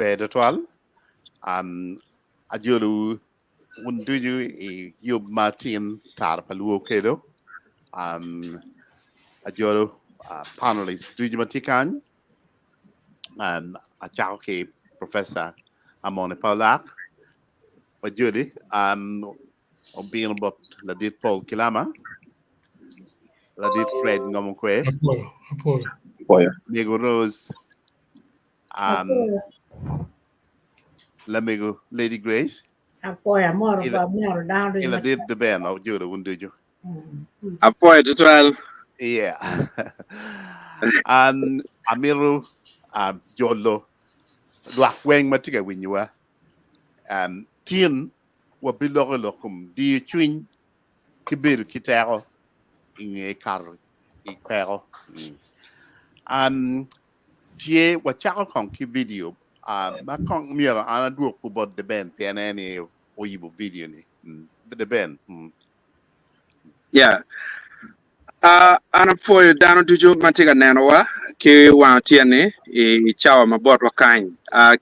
Fred atwal. Ajolo unduju Yub Martin tar paluo kedo. Ajolo panelists duju matikan. A chao ke Professor Amone Paulak. Wajudi being about Ladit Paul Kilama. Ladit Fred Ngomokwe. Apollo. Diego Rose. Lamigo Lady Grace. Ila did the band of Judah Wunduju. Apollo total. Yeah. And Amiru Jolo Wang Matiga when you were Tien were below locum, the twin Kibir Kitaro in a car in Pero. Tie wachako konki video ma kong mira ana duok about the band pianani oyibo video ni the band Yeah. Ana foi dano tuju matiga nenowa ki wa tiene e chawa mabot wakany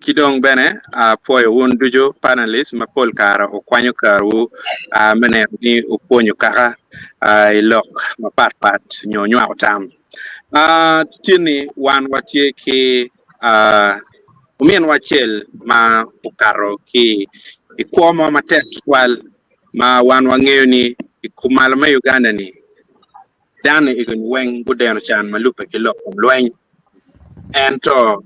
kidong bene foi won duju panelist ma pol kara o kwanyo karu mene ni uponyo kaka ilok ma pat nyonyo atam tini wan watie ki umien wachel ma ukaro ki ikuomo matek wal ma wan wang'eyo ni ikumal ma Uganda ni dane igun weng budeno chan malupe kilo lweny ento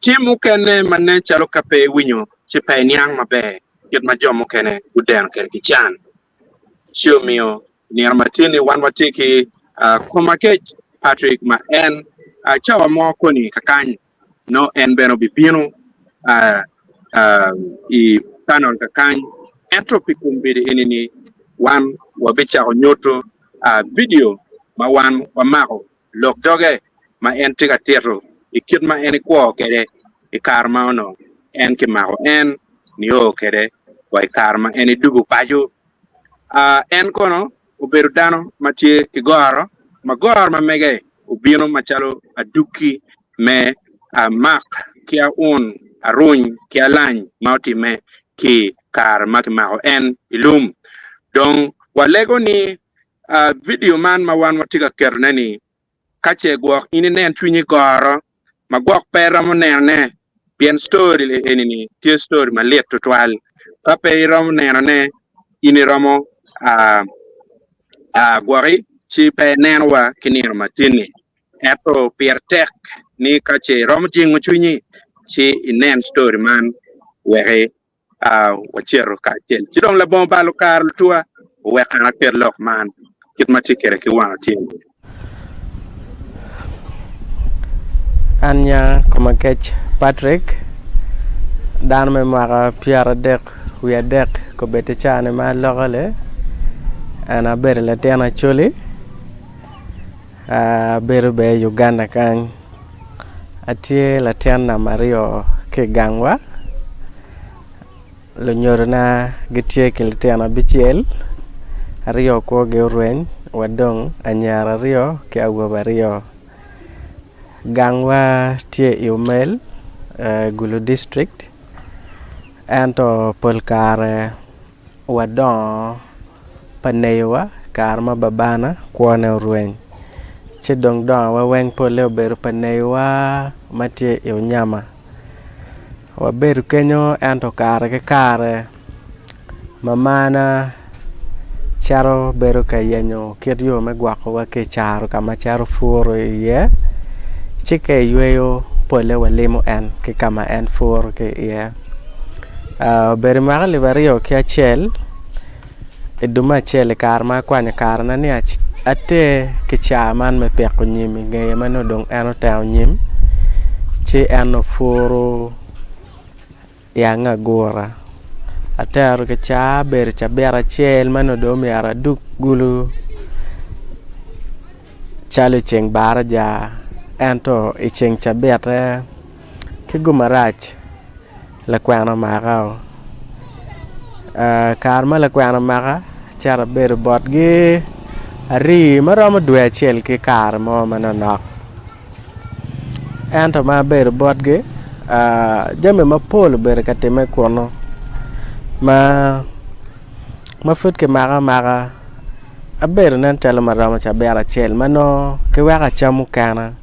timu kene manne chalo kape winyo chipe niang mabe yot ma jomo kene budeno kene kichan chiomio ni armatini wan watiki komakech Patrick ma en chawa mo koni kakany no en beno bibino I panel kakany entropy kumbidi inini wan wabicha onyoto video ma wan wamako lok doge ma en tiga tiro ikit ma en ikwo kede ikarma ono en kimako en niyo kede wa ikarma en idugu paju en kono uberu dano matie kigoro magor ma mege ubino machalo aduki me mak kia un aruny kia lany mauti me ki kar makimako en ilum dong walego ni video man ma wan watiga kerneni kache gwok ini nen twinyi goro ma gwok pera mo nene bien story le enini tie story ma liet tutwal kape rom ne ini romo gwori chi pe nenwa kinir matini eto piertek ni kache rom jingu twinyi chi inen story man wehe wachero kachen chidong la bomba lokar tua wekana perlok man kitmati kere ki watin Anya komakech Patrick dan me mara Pierre dek wiya dek ko bete chane ma logale ana berle tena choli berbe Uganda kan atie la tena Mario ke gangwa lo nyorna gitie ke tena bichiel Rio ko ge rueny wadong anyara Rio ke awaba Rio gangwa tie Umel Gulu district anto polkare wadong panewa karma babana kwane rueny chedong dong wa weng pole oberu panewa matie Unyama waberu kenyo anto kare ke kare mamana charo beru kayenyo kiryo me gwako wa ke charo kama charo furo ye chike yueyo pole walimo en ke kama en furo ke ye beru mara libario ke achel eduma chele karma kwanya karna ni ate ke chaman me peko nyimi ngeye mano dong eno tao nyim chi eno furo yang agora atar ke cha ber cha bera chel mano do mi ara duk gulu chale cheng bara ja ento I cheng cha bera ke gumarach la kwana magao karma la kwana maga chara ber bot ge ari marama dwe chel ke karma mano nok ento ma ber bot ge jame mapol ber ka time kono ma fut ke mara aber nan tala marama cha bera chel mano ke waka chamu kana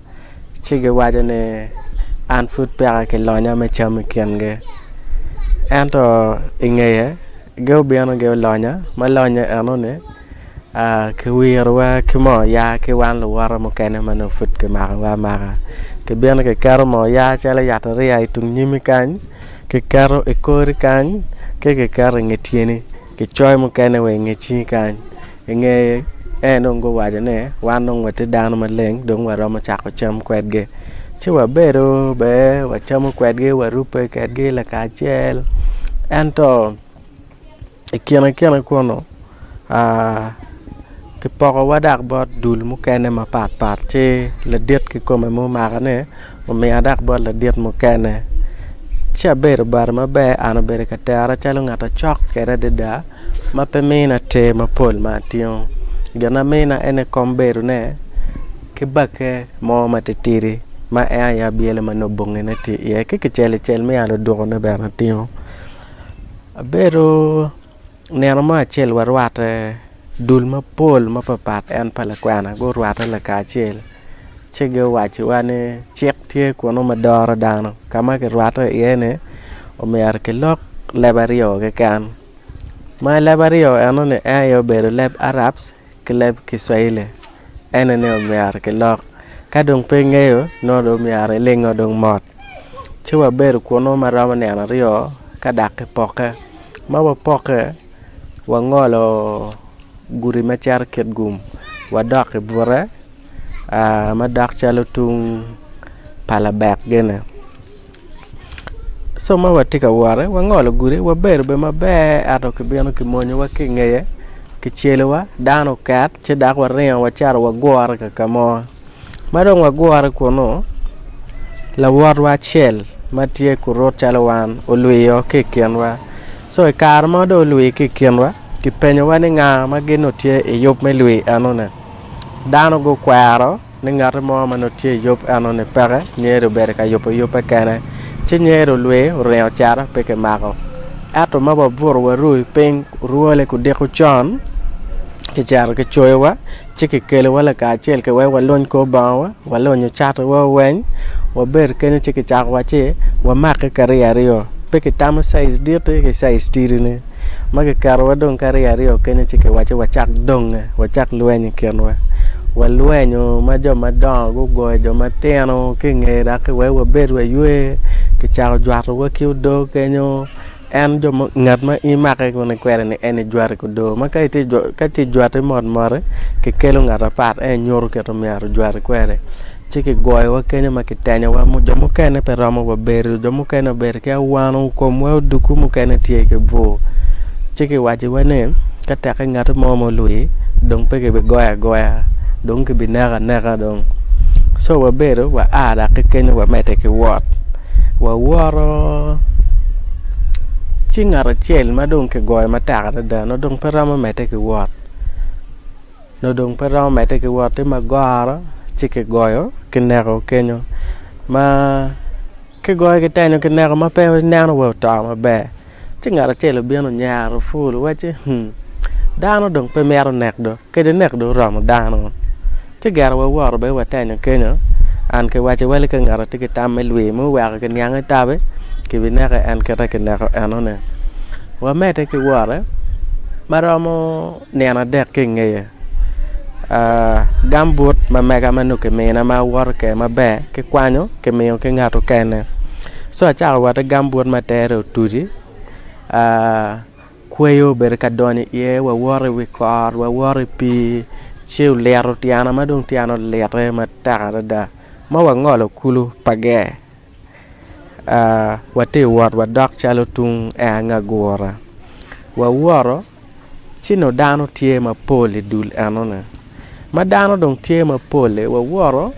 chige wajane an fut pera ke lonya me chamu kenge anto ingeye go biano go lonya ma lonya anone ke wirwa ke mo ya ke wan lo wara mo kene mano fut ke mara ke biano ke karo mo ya chala ya tari ai tung nyimi kan ke karo e kori kan ke karo ngetieni ke choy mo kene we ngechi kan ngeye nongo wajane wanong wate dano maleng dong waro ma chako cham kwetge chiwa bero be wa cham kwetge wa rupe kwetge la kachel anto kiana kono ke poko wadak bot dul mu kene ma pat che la det ke kome mu magane mo me adak bot la det mu kene cha bero bar ma be ana bere ka tara chalo ngata chok kere da ma pemina te ma pol ma tion gana mena ene komberu ne ke bake mo matitiri ma ya biele ma no bongene ti ye ke chel me alo do ne ber tion beru ne ma chel warwate dul ma pol ma papat en pala kwana go rwata la ka chel chege wachi wane chek tie kono ma doro dano kama ke rwata yene o mer ke lok lebario ke kan ma lebario anone ayo beru leb arabs ke leb kiswahili ene ne o mer ke lok kadong pengeyo no do mer lengo dong mot chiwa beru kono ma rama ne anario kadak ke poke ma wa poke wa ngolo guri ma char ket gum wa dak bore ma dak chalo tung pala bak gene so ma watika ware wa ngolo guri wa ber be ma be ato ke biano ke monyo wa ke ngeye ke chelo wa dano kat che dak wa ren wa char wa gwar ka kamo ma dong wa gwar kono la war wa chel ma tie ku rot chalo wan o luyo ke kenwa so e kar ma do luyo ke kenwa ki penyo wa ni nga ma geno tie e yop me luyo anone dano go kwaro ni ngata mo ma no tie yop anone pere nyero ber ka yop kene che nyero lwe reo chara peke mako ato ma ba bur wa rui peng ruole ku de ku chon ke char ke choywa che ke kele wala ka chel ke wa lon ko bawa wa lon chat wa wen wa ber kene che ke chak wa che wa mak ke rio peke tam size dirte ke size tirine ma ke kar wa don kare rio kene che ke wa che wa chak dong wa chak lwen kenwa wa lwenyo ma jo ma dongo go jo ma teno ke ngera ke wa ber wa yue ke chao jwar wa ki do kenyo en jo ngat ma i make ko ne kwere ne en jwar ko do ma ka ti jwate mod more ke kelo ngata pat en nyoru ke to mer jwar kwere chike goy wa kenyo ma ke tenya wa mo jo mo kene pe ramo wa ber jo mo kene ber ke wanu ko mo duku mo kene tie ke bo chike waji wa ne ka ta ke ngata mo lui dong pe ke be goya dong ke binaga dong so wa ber wa ada ke kenyo wa mete ke wot wa woro chingara chel ma dong ke goy ma ta da no dong perama mete ke wot no dong perama mete ke wot te ma gara chike goyo ke nego kenyo ma ke goy ke tanyo ke nego ma pe nano wo ta ma be chingara chel bieno nyaro ful wache dano dong pe mero nek do ke de nek do ram dano te gar wa woro be wa tanyo kenyo an ke wache wale ke ngara te ke tamme lwe mo wa ke nyanga tabe ke binaka an ke ta ke nako anone wa mete ke wore maramo nena dek ke ngeye gambut ma mega manu ke mena ma wor ke ma be ke kwanyo ke meyo ke ngato kene so cha wa te gambut ma tere tuji kweyo ber ka doni ye wa wore wi kor wa wore pi chiu lero tiana ma dong tiano lere ma ta da ma wa ngolo kulu page wate wor wa dok chalo tung nga gora wa woro chino dano tie ma pole dul anone ma dano dong tie ma pole wa woro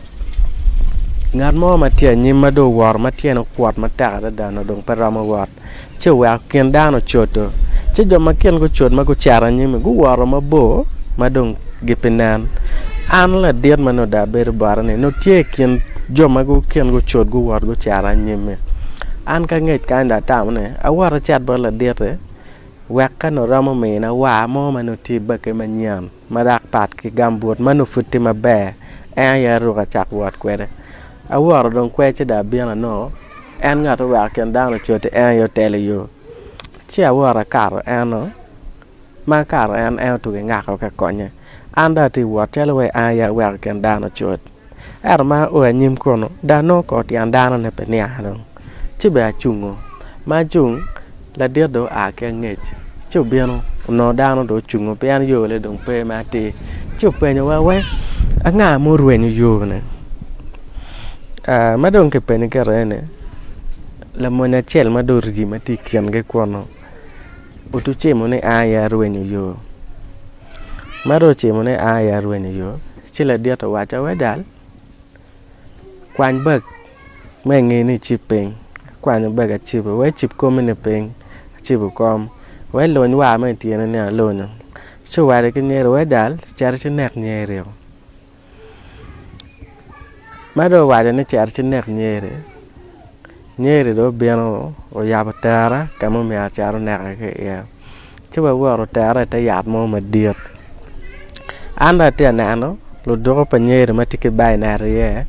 ngat mo ma tie nyim ma do wor ma tie no kwat ma ta da dano dong parama wat che wa ken dano choto che jo ma ken go chot ma go chara nyim go woro ma bo ma dong gipenan an la dir ma no da ber bar ne no tie ken jo ma go ken go chot go wor go chara nyim an ka ngej kan da tam ne awara chat ba la diete wek ka no ramo me na wa mo manu ti ba ke manyan madak pat ki gambut manu futti ma be ya ru ka chak wat kwede awara don kweche da biana no en nga to wek ken da no chote yo tele yo chi awara kar no ma kar en tu nga ka konye anda ti wat tele we ya wek ken da no chote ma o nyim kono da no ko ti andana ne pe nia no chi ba chungo ma chung la dia do a ke ngej chu biano no da no do chungo pe an yo le dong pe ma ti chu pe no wa we a nga mo ruen yo ne ma dong ke pe ne ke re ne la mo na chel ma do ri ma ti kien ge kono o tu che mo ne a ya ruen yo ma do che mo ne a ya ruen yo chi la dia to wa cha we dal quan bậc mấy người này chụp hình quan bậc chụp với chụp com này hình chụp com với lối qua mấy tiền này lối số vài cái này rồi đal chả trên nẹt nhẹ rồi mà rồi vài này chả trên nẹt nhẹ rồi đó bên rồi ya bắt ra cảm ơn mẹ chả rồi nẹt cái chứ bây giờ rồi tara tay giặt mà điệt anh đã tiền nào nó lúc đó có nhẹ rồi mà thì cái bài này rồi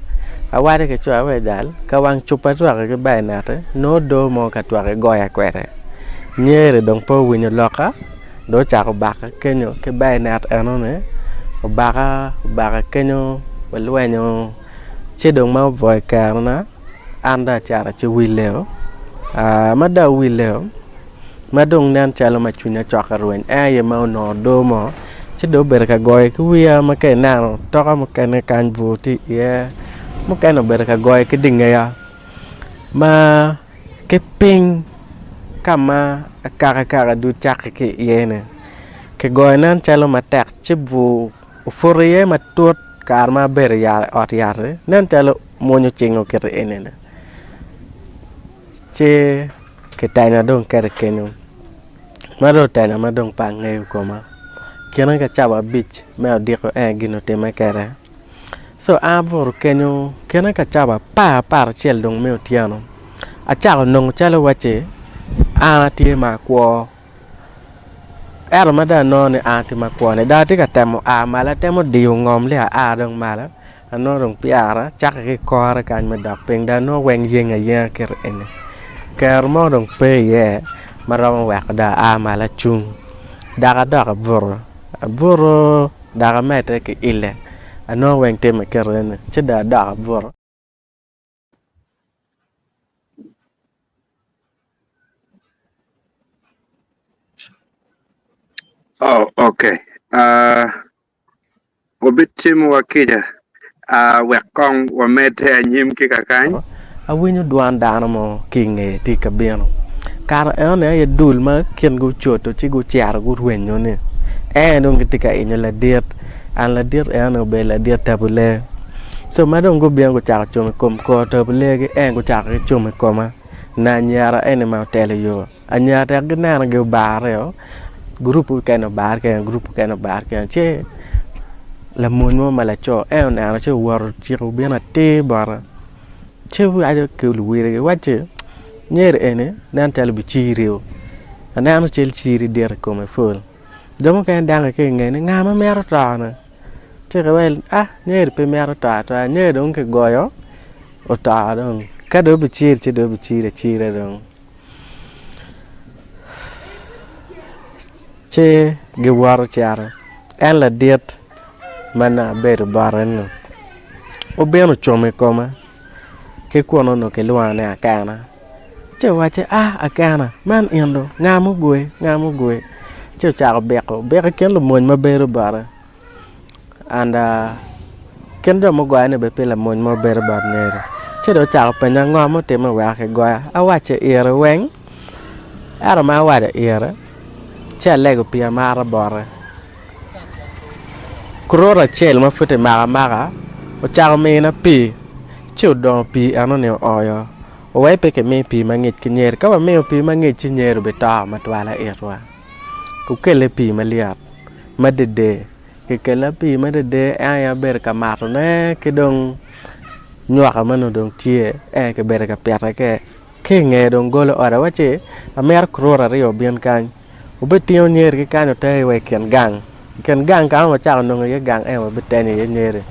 aware ke chwa we dal ka wang chupa twa ke bay nate no do mo ka twa ke goya kwere nyere dong po winyo loka do cha ko baka kenyo ke bay nat ano ne baka kenyo welwenyo che dong ma voy karna anda chara che wileo ma da wileo ma dong nan chalo ma chunya chwa ruen ye ma no do mo che do ber ka goy ku wi ma ke na to ka ma ke ne kan vuti ye một cái nó bề cái gọi cái đỉnh này mà cái ping kama cara du chak cái ye này cái gọi nan chalo mà tạc chip vu forie mà tuột karma bề ya ở ya nan chalo monyo chingo cái này nè che cái tai na dong cái nó mà đồ tai na mà dong pang ngay của mà kia nó cái chaba beach mà ở địa có gino tema cái so avor kenyo kena ka chaba pa par chel dong meo tiano a chalo nong chalo wache ana ti ma kwo era mada no ne a ti ma kwo ne da ti ka temo a mala temo diu ngom le a dong mala ano dong piara chak ke kor kan ma dak peng da no weng yeng a ya ker ene ker mo dong pe ye maram wa da a mala chung da ka da bur da ka mete ke ile ano weng tem ke ren che da bur Oh, okay. Obitim wakija. Wekong wa mete nyim kikakany. Awinyo duan dano mo kinge ti kabiano. Kara ene ye dul ma kien gu choto chi gu chiar gu ruenyo ne. Dong ketika inyo la diet. An la diet ene be la diet tabule. So madong gu biang gu char chome kom ko tabule ge gu char chome koma. Na nyara ene ma tele yo. Anyara ge na ge bare yo. Grupo cái nó bán cái grupo cái nó bán cái chứ là muốn mà là cho em nào nó chứ war chỉ có biết là tê bara chứ ai được kêu lùi cái quá chứ nhớ rồi nè nên tao bị chi riu anh em nó chơi chi riu để có mấy phơi đó mà cái đang cái ngày nó ngam mà mẹ nó trò nè chứ cái vậy nhớ được pe mẹ nó trò nhớ đúng cái gọi đó ở trò đó cái đó bị chi chứ đó bị chi ra rồi che ge war chara en la diet mana ber baran o beno chome koma ke kono no ke luane akana che wa che akana man endo ngamu gwe che cha beko ken lo mon ma ber bara anda ken do mo gwa ne be pe la mon ma ber bar nere che do cha pe na ngom te ma wa ke gwa awa che ere weng ara ma wa de ere c'è lego pia mara bore crora cel ma fute mara o charo mena pi chu don pi ano ne oyo o wai pe ke me pi mangit kinyer ka ba me pi mangit kinyer be ta ma twala erwa ku kele pi maliat ma dede ke kele pi ma dede aya ber ka marne ke dong nyuaka mano dong tie ke ber ka pera ke ke nge dong golo ora wache amer krora rio bien kan ubetio nyer ke kan te we ken gang ka ma cha no ye gang e betene ye nyere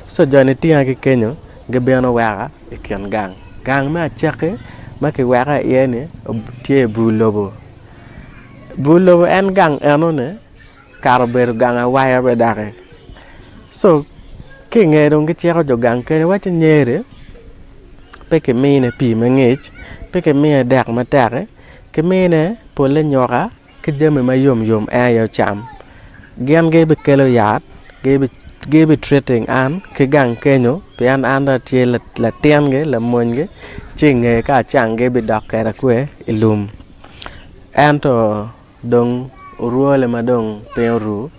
so joni tia ke kenyo ge beno wara e ken gang ma chake ma ke wara yene tie bulobo en gang enone karber gang a waya be dare so ke nge dong ke chero jo gang ke wache nyere pe ke mine pi mangich pe ke mine dak matare ke mine pole nyora ke jeme mayom ayo cham gen ge be kelo yat ge be treating an ke gang kenyo pe an anda tie la tien ge la monge chinge ka chang ge be dak kara kwe ilum anto dong ruole madong peru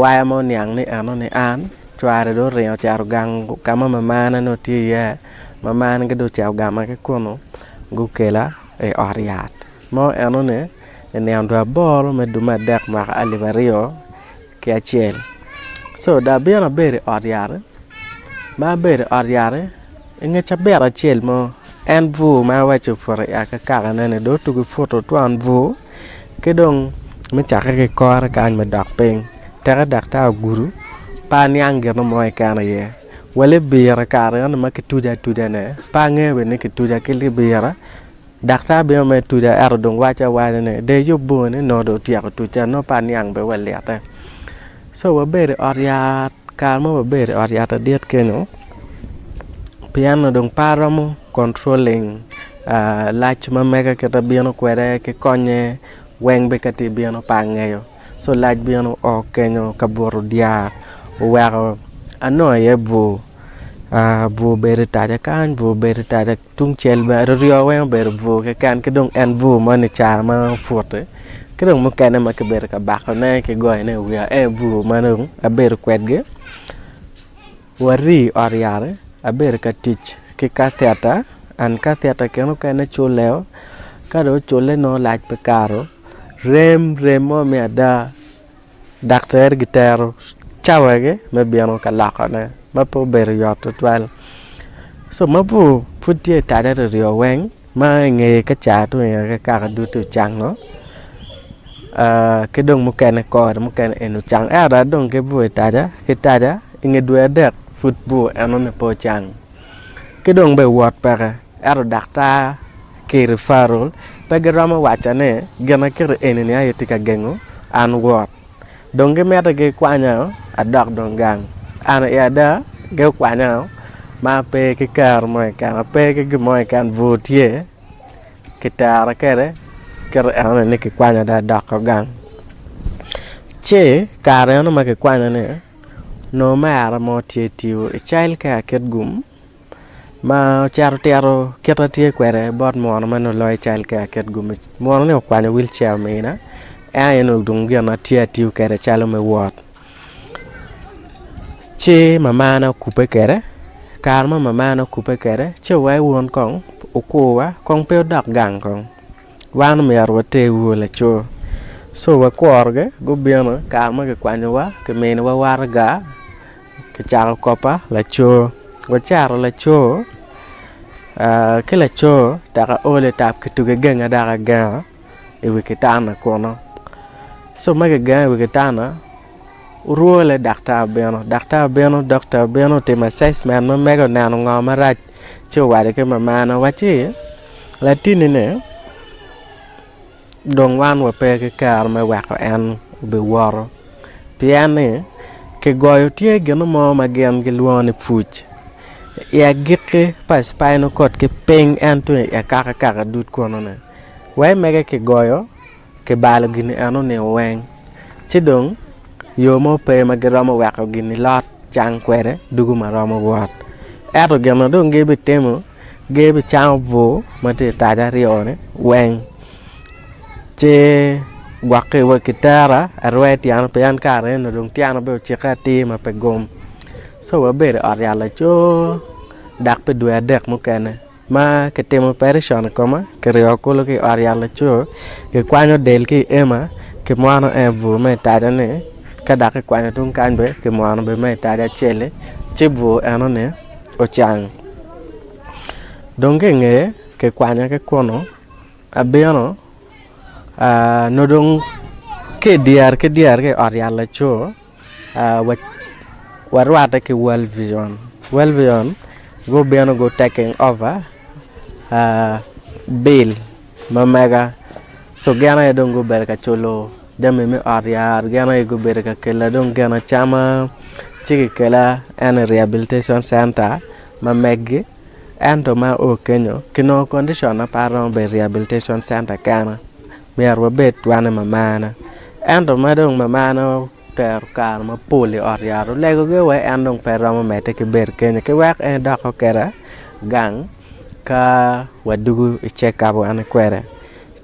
waya mo nyang ni anone an chware do reo charo gang kama mamana no tie mamana ge do chao gama ke kono gukela e oriat mo anone ne andwa bor me duma dak ma alivario ke achel so da bera bere oriare ma bere oriare inge cha bera chel mo en vu ma wacho for ya ka ka ne do tu photo to an vu ke dong me cha ke kor ka an me dak peng tera dak ta guru pa nyang ge no moy kana ye wale bera ka ran ma ke tuja ne pa nge be ne ke tuja ke li bera dakta be me tuja er dong wacha wale ne de yobbo ne no do tia ko tuja no pa nyang be wale ata so wa bere oriat kalmo wa bere oriat diet keno piano dong paramo controlling lach ma mega ke tabiano kwere ke konye weng be kati biano pangeyo so lach biano o kenyo kaboro dia wero ano ye bu bu bere taja kan bu bere taja tung chel ba rio wen bere bu ke kan ke dong en bu ma ni cha ma fote ke dong mo kan ma ke bere ka ba ne ke goy ne wi e bu ma dong a bere kwet ge wari oriare a bere ka tich ke ka theata an ka theata ke no kan chuleo ka do chule no lach pe karo rem mo me ada doctor gitaro chawage me biano ka lakane ma po bere yot twal so ma bu futie tada rio weng ma nge ka cha to ya ka du tu chang no ke dong mo kan ko mo kan enu chang era dong ke bu tada ke tada nge du ada football anon po chang ke dong be wat para era dakta ke referral pe grama wachane gena ke eneni ayetika gengo an wat dong ke meta ke kwanya adak dong gang ana ya da ge kwanya ma pe ke kar moy kan pe ke moy kan votier ke tara kere ana ne ke kwanya da dak gang che kare no ma ke kwanya ne no ma mo tietio e child ka ket gum ma charo tero ketatie kwere bot mo no no loy child ka ket gum mo ne kwanya wheelchair me na ayeno dung gena tietio kere chalo me wot che mamana kupe kere karma mamana kupe kere che wai won kong ukuwa kong pe dak gang kong wan me arwate wole cho so wa korge go biano karma ke kwanwa ke men wa warga ke charo kopa la cho wa charo la cho ke la cho daga ole tap ke tuge genga daga ga e we kitana kono so mage ga we kitana ruole doctor beno te assessment ma mego nano ngoma rach cho wade ke mamana wachi latini ne dong wan wa pe ke kar me wa ko an be woro piane ke goyo tie geno mo ma gen ge luone fuch ya gike pas paino kot ke peng anto ya kaka dut kono ne wai mege ke goyo ke balo gini ano ne weng chidong yo mo pe magrama wako gini lot chang kwere dugu marama wat eto gena do ngebe temo gebe chang vo mate tada rione weng che gwake wa kitara arweti an pe an kare no dong tiano be chikati ma pe gom so wa bere ariala cho dak pe dua dek mukene ma ke temo perishon koma ke riokolo ke ariala cho ke kwanyo del ke ema ke moano evu me tada ne kada ke kwanya tung kan be ke moano be me tada chele chibu anone o chang donge nge ke kwanya ke kono abiano no dong ke diar ke orial la cho warwata ke World Vision go biano go taking over bill mamega so gana dong go berka cholo dame me oriar gana go berka kela dong gana chama chiki kela an rehabilitation center mamegi ento ma o kenyo kino condition na paro be rehabilitation center kana miarwa bet wane mamana ento madong mamana ter kar ma poli oriaro lego ge we andong pero ma mete ke ber kenyo ke wak e dako kera gang ka wadugu check up ane kwere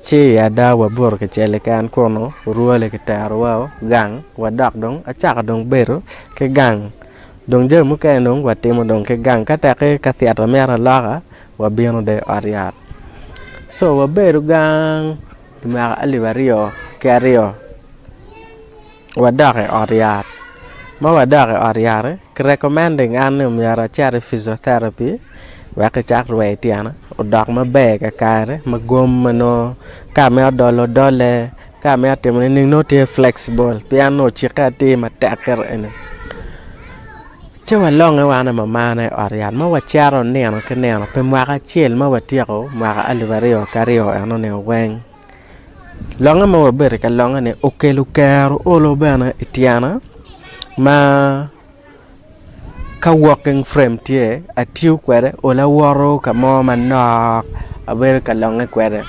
chi ada wabur ke chele kan kono ruole ke ter wao gang wadak dong achak dong beru ke gang dong je mu ke dong watimo dong ke gang kata ke kathiata mera laga wabiano de ariat so waberu gang ma alivario kerio wadake ariat ma wadake ariare recommending anu mera chari physiotherapy wake chak rwe tiana odak ma bega kare magom mano kame dolo dole kame atimo ni no tie flexible piano chikati mataker ene chewa longa wana mamana ariat ma wacharo neno ke neno pe mwaka chiel ma watiako mwaka alivario kario ano ne weng longa ma wabere ka longa ne okelu kero olo bana itiana ma ka walking frame tie atiu kwere ola woro ka mo manok abere ka longa kwere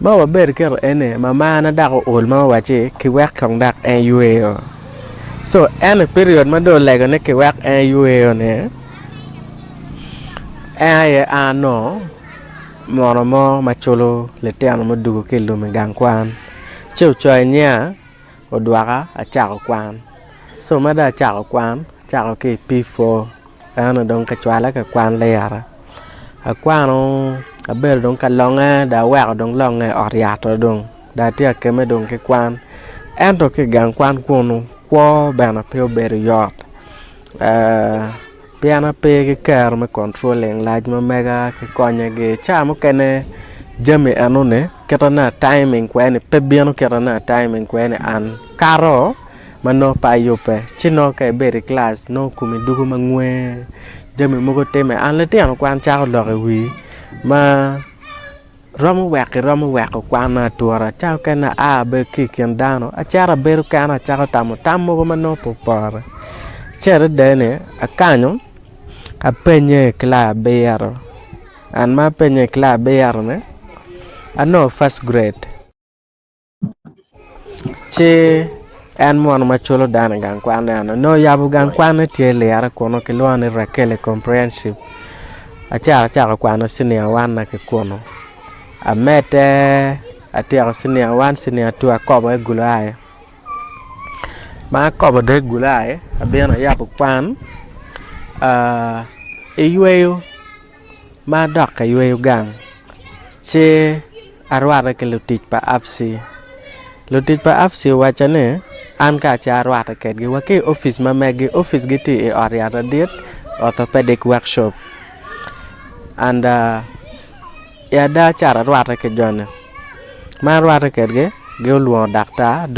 ma wabere kero ene mamana dako ol ma wache ki wek kong dak en yueo so any period ma do lego ne ke wak en yueo ne ay ano moromo macholo le tiano mo dugo kelo me gang kwan cheu choy nya odwaka achako kwan so mada achako kwan chako ke p4 ano dong ka chwala ka kwan le yara akwano abel dong ka longa da wak dong longa oriato dong da tia ke me dong ke kwan ento ke gang kwan kono kwa bana peo ber yot piana pe ke ker me controlling laj ma mega ke konya ge chamo kene jame anone ketana timing kwene pe biano ketana timing kwene an karo mano pa yope chino ke ber class no kumi dugu mangwe jame mogo teme an le tiano kwan cha lo wi ma romu wek kwana tuara chao kana a be kiken dano a chara beru kana chao tamu go mano popara chere dene akanyo a penye kla beyaro an ma penye kla beyaro ne ano first grade che an mon ma cholo dana gang kwana no yabu gang kwana tiele yara kono ke loane rakele comprehensive a chara kwana senior wana ke kono a mete atia senior 1 senior 2 akobo egulae ma akobo de gulae abena yapu kwan eyueyo ma dok eyueyo gang che arwara ke lutich pa afsi wachane an ka cha arwara ke gi wake office ma megi office giti e ariata dit orthopedic workshop and yada cara rwata ke jone ma rwata ke ge luo doctor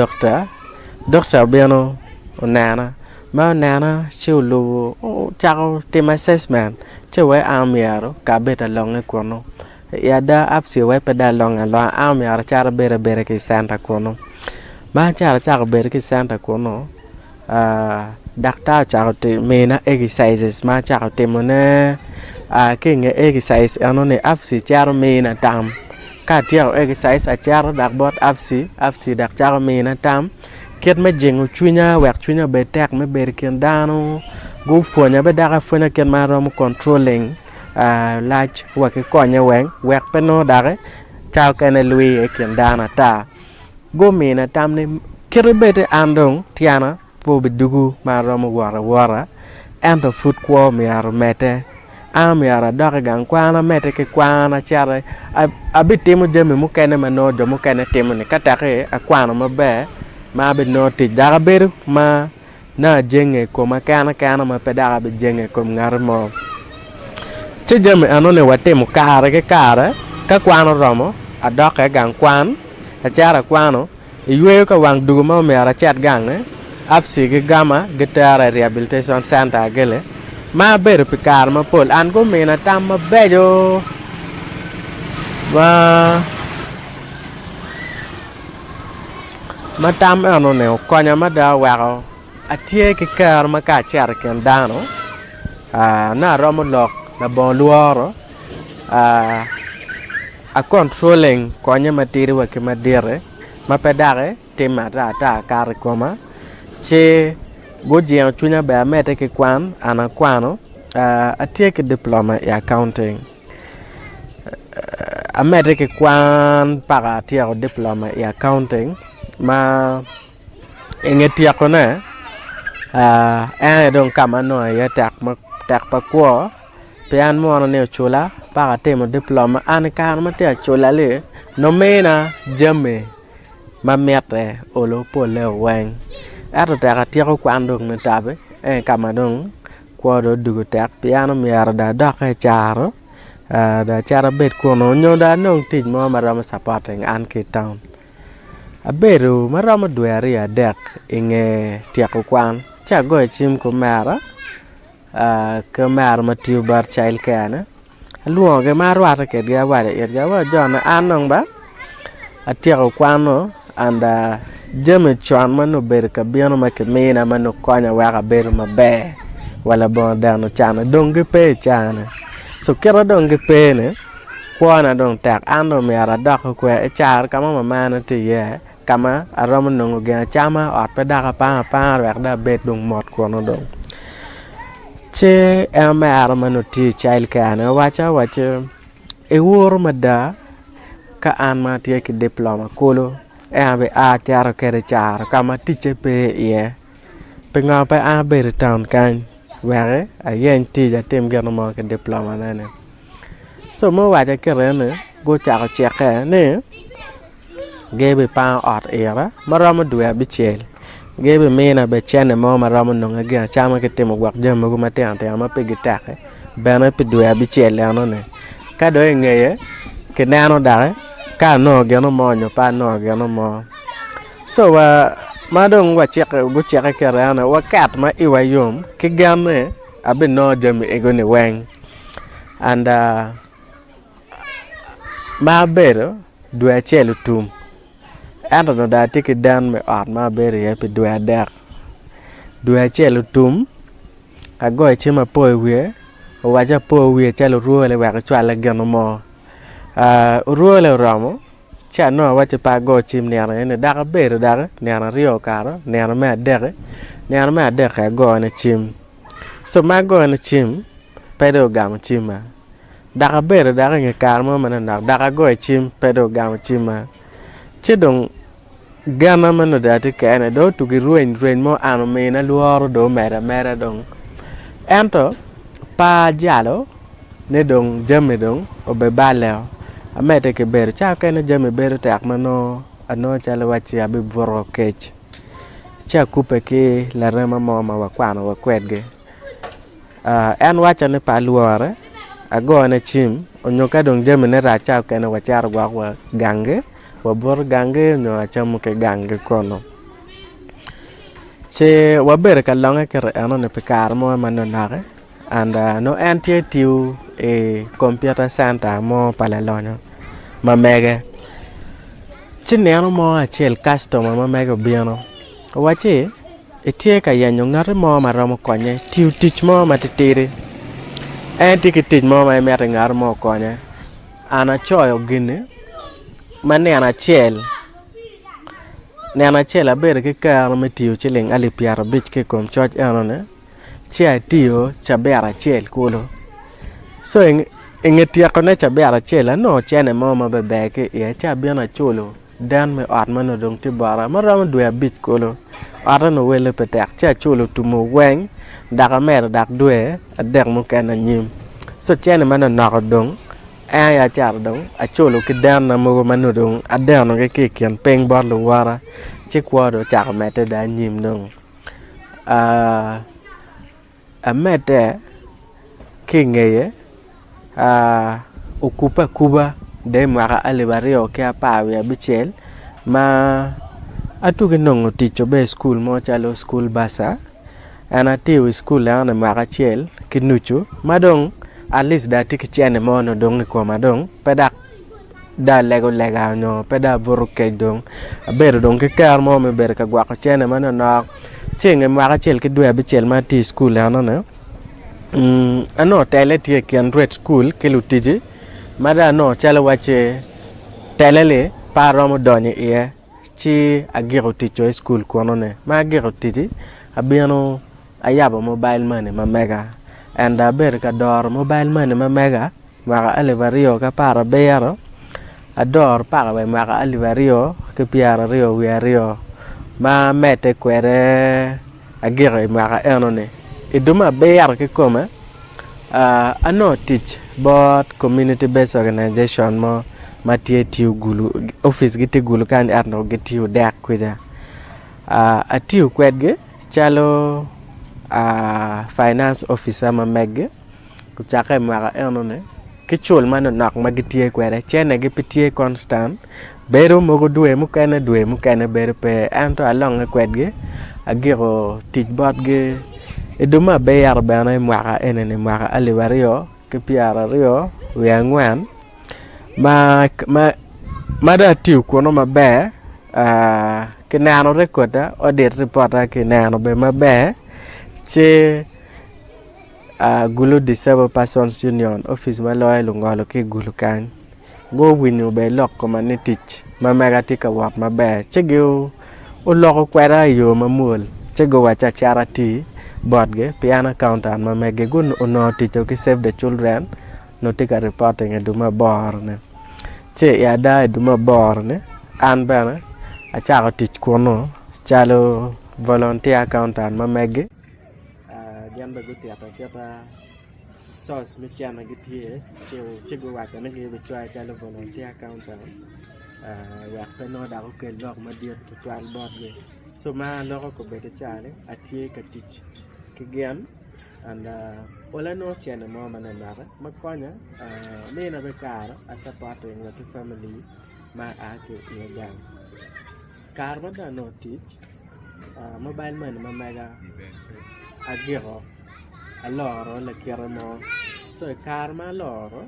biano onana ma nana chulu chao tim assessment chewe amiaro ka beta longe kono yada apsi we peda longa lo amiaro cara bere ke santa kono ma cara bere ke santa kono doctor chao te mena exercises ma chao temone kinge exercise anone afsi charo mena tam ka tiao exercise a charo dak bot afsi dak charo mena tam ket me jengu chunya wek chunya betek me berken dano go fonya be daka fonya ken maro mo controlling large wek konya wek peno dare chao kene lui e ken dana ta go mena tam ne kerebete andong tiana po bidugu maro mo wara ento foot kwa me aro mete amiara doke gang kwana mete ke kwana chare abitimo jeme mukene mano jo mukene timo ni katake akwana mabe ma be no ti daga ber ma na jenge ko makana ma pedara be jenge ko ngarmo ci jame anone watemo kare ke kare ka kwano romo adoke gang kwan achara kwano yweyo ka wang dugu ma mera chat gang apsi gi gama gitara rehabilitation center gele ma ber pikar ma pol an go mena tam ma bejo ma tam anone konya ma da waro atie ke kar ma ka char ken dano na romo lok na bon luoro a controlling konya matiri wa ke madire ma pedare tema ta kar koma che gojian chunya ba mete ke kwan ana kwano atie ke diploma ya accounting a mete ke kwan para tie diploma ya accounting ma engetia kone don kama no ya tak pa ko pian mo ne chula para temo diploma an kar ma te chula le no mena jame ma mete olo pole wang ato ta tie ko kwandong ne tabe kama dong ko do dugo tak piano mi arda da ka charo da chara bet ko no nyoda no tij mo mara ma supporting an ke town aberu mara ma duari adek inge tie ko kwan cha go chim ko mara ke mara ma tiu bar child kana luo ge marwa ta ke ga wa ya ga wa jona anong ba atie ko kwano anda jeme chuan mano ber ka biano ma ke mena mano konya wa ka ber ma be wala bon dano chana donge pe chana so kera donge pe ne kwana dong tak ando me ara dak ko e char kama mama na te ye kama arom no ge chama ot pe dak pa wa da bet dong mot ko no dong che e ma ara mano ti child kana wacha e wor mada ka an ma tie ki diploma kolo be a charo kere charo kama tiche pe ye penga pe a ber town kan were a yen ti ja tem gano mo ke diploma nane so mo wa ja kere ne go charo cheke ne gebe pa ot era marama duya bichel gebe mena be chene mo marama no nga chama ke temo gwak jam go mate ante ama pe gitake bana pe duya bichel ano ne ka do ngeye ke nano dare ka no gano mo nyo pa no gano mo so madong wa cheke go cheke kerana wakat ma iwayom ke gamne abe no jam ego ne weng and ma bero dua chelu tum ando no da tiki dan me art ma bero ye pe dua chelu tum ago chima po wie waja po wie chelu ruole wa ka chwala gano mo ruole ramo cha no wa te pa go chim ne da ka ber da ne na rio karo ne na me de ka go ne chim so ma go ne chim pedo gam chima da ka ber da nge kar mo man na da ka go chim pedo gam chima chidong gama man da te ka ne do tu gi ruin mo anu me na luoro do mera dong ento pa jalo ne dong jame dong obe baleo amete ke ber cha ke ne jame ber tak mano ano chala wachi abi voro kech cha kupe ke la rema mama wa kwano wa kwedge en wacha ne pa luore ago ne chim onyoka dong jame ne ra cha ke ne wachar wa gange wa bor gange no acham ke gange kono che wa ber ka longa ke ano ne pikar mo mano nare and no anti e computer center mo palalonyo mamege chineno mo achel customer mamege biano wachi etie ka yanyo ngare mo maromo konye tiu tich mo matitiri tich mo ma mete ngar mo konye ana choyo gine mane ana chel aber ke kar metiu chiling ali piaro bich ke kom church anone chia tio chabera chel kulo so ingetia kone chabera chela no chene mama bebeke ya chabiana chulo dan me atmano dong tibara maram dua bich kulo arano wele petak cha chulo tumo weng daga mer dak due adek mo kana nyim so chene mana nakadong ya char dong a chulo kidan na mo mano dong adan no ke kian peng bor lo wara chikwado chak mete da nyim dong amete kingeye okupa kuba de mwaka 2021 ma atuke nongo ticho be school mo chalo school basa ana tiwi school ana mwaka chiel kinuchu madong at least da tiki chene mo no dong ko madong pedak da lego lega no peda buru ke dong ber dong ke kar mo me ber ka gwa ko chene mano no chenge mwaka chiel ki dwe abichiel ma ti school ana ne ano tele tie kian red school kilutiji mada no chalo wache telele paro mo donye ie chi agiro ticho school kono ne ma agiro tiji abiano ayaba mobile money ma mega and ber ka dor mobile money ma mega maka alivario ka para bero ador para we maka alivario ke piara rio we rio ma mete kwere agiro maka enone iduma ber ke koma ano teach but community based organization mo matie tiu gulu office gite gulu kan arno gitiu dak kuja atiu kwedge chalo finance officer ma meg ku chake mara enone kichul mano nak magitie kwere chene gipitie constant bero mogo dwe mukane bere pe anto along kwedge agiro teach bot ge eduma bayar bana mara enene mara alivario ke piara rio we angwan ma tiu kono mabe kinano recorda audit reporter kinano be mabe che gulu disabled persons union office ma loy lungolo ke gulu kan go winu be lok ko man teach ma mega tika wap mabe che go o loko kwera yo mamul che go wacha charity bodge piano accountant ma mege gun ono teach ke save the children no tika reporting eduma bor ne che ya da eduma bor ne an bana acha teach kono chalo volunteer accountant ma mege gamba guti atapeta sos michana gitie chego waka ne ge bichwa chalo volunteer accountant ya peno da ko ke lok ma diet to twal bot ge so ma loko ko bete chale atie ka teach kigen and wala no chene mo manana makonya me na be kara supporting the family ma ake yegan karma da no teach mobile money ma mega agiro allora le chiaramo so karma loro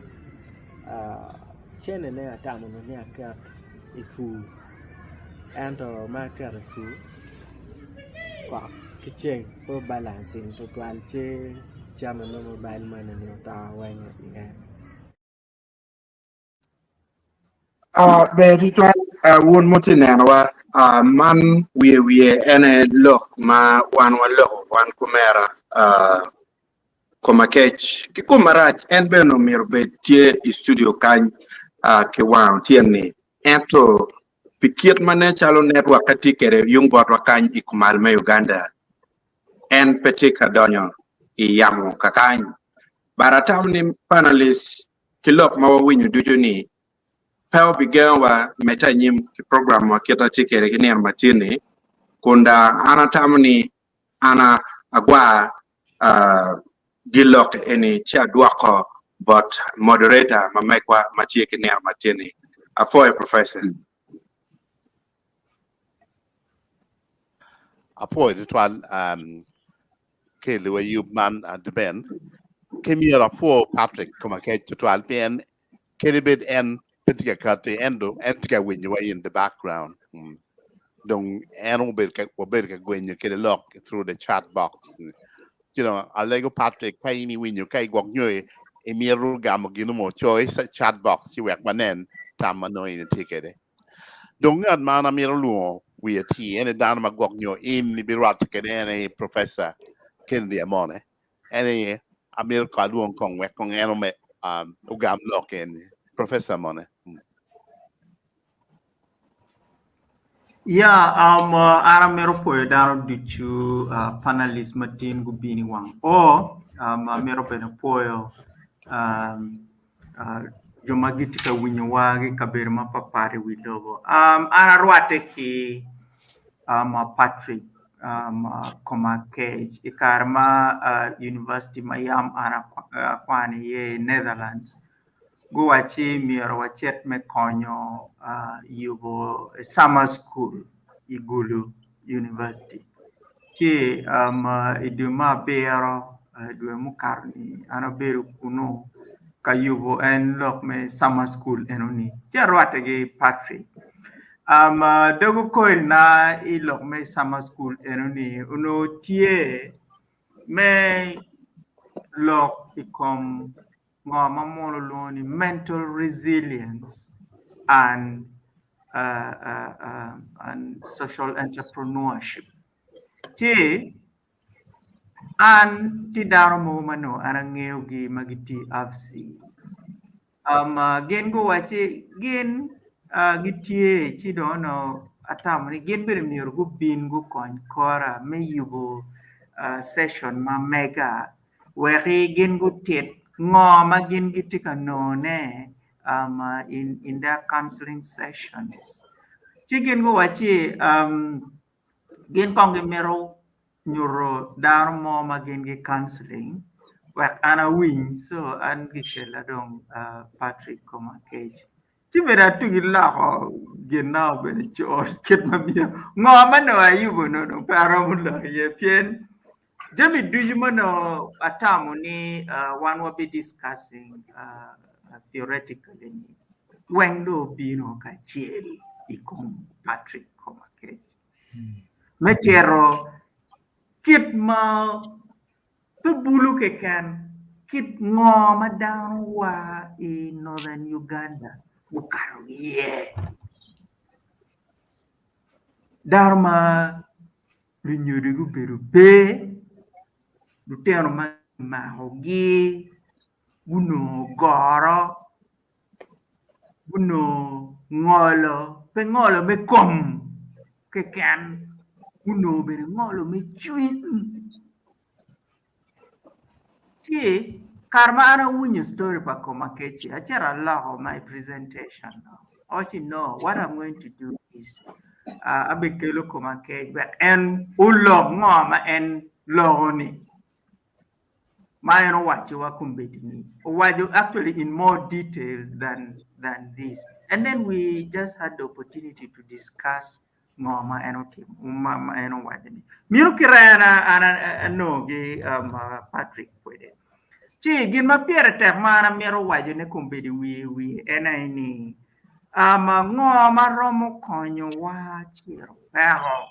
chene ne atamo ne aka ifu anto ma kara fu kwa kicheng po balancing to twalche chama no mobile money no ta wanya ne be ti won moti neno wa man wie ene look ma wan kumera komakech ki kumarach en be no mir be tie studio kan ke wan tieni ento pikiet mane chalo network atikere yung bot wakan ikumal me Uganda en petika donyo i yamo kakany baratam ni panelist kilok ma winyu dujo ni Pao bigawa meta nyim ki program wa kita tikere kini matini kunda ana tamni ana agwa gilok eni cha duako but moderator mamekwa matie kini matini afoy professor apoy de twal ke le wayu man de ben kemi rapo Patrick kuma ke twal ben kelibet en petika kate endo entika when you were in the background don't and be when you get a look through the chat box you know I lego Patrick pay me when you kai gok nyoy e mi ru gam gino mo choice chat box you work manen tam mano in ticket don't not man mi ru we a t and down ma gok nyoy in ni birat ke any professor Kennedy amone any amir ka luon kong wek kong eno me ugam lock in professor mone Yeah, aram mero poe daro dichu panelist Martin Gubini wang. Mero pena poe jomagiti ka winyo wagi kabir mapapari widogo. Ana ruate ki Patrick koma cage ikarma university mayam ana kwani ye Netherlands go wachi miero wachet me konyo yugo summer school igulu university che iduma bero dwe mukarni ana beru kuno kayugo en lok me summer school enoni che rwate gi Patrick dogo koil na ilok me summer school enoni uno tie me lok ikom ngoma molo loni mental resilience and social entrepreneurship che an ti daro mo mano anangeo gi magiti afsi gen go wache gen gitie ci dono atamni gen bere miyor go bin go kon kora me yugo session ma mega where gen go tet ngoma gen gitika none in their counseling sessions ci gen go wache gen konge mero nyuro dar mo ma gen ge counseling wek ana win so an gikela dong Patrick koma cage ci bera tugi la gen na bere chor ket ma mi ngoma no ayugo no para mulo ye pien jami dujumo no atamu ni one will be discussing theoretically when do bino ka chiel ikom Patrick koma cage metero kit ma bulu ke kan kit ngoma down wa in northern Uganda bukaro ye darma rinyuri gu beru be lutero ma hogi guno goro guno ngolo pe ngolo me kom ke kan guno beru ngolo me chuin Ti karma ana winyo story pa koma kechi. Achara laho my presentation now. What you know, what I'm going to do is abekelo koma kechi and ulog ngoma and logoni. Mayano wachi wakumbetini. Waju actually in more details than this. And then we just had the opportunity to discuss ngoma and mama and wajani. Miru kirana ana no gi Patrick pwede. Chi gin ma piere tek mana miro wajo ne kumbedi wi ena ini ngoma romo konyo wa chiro pero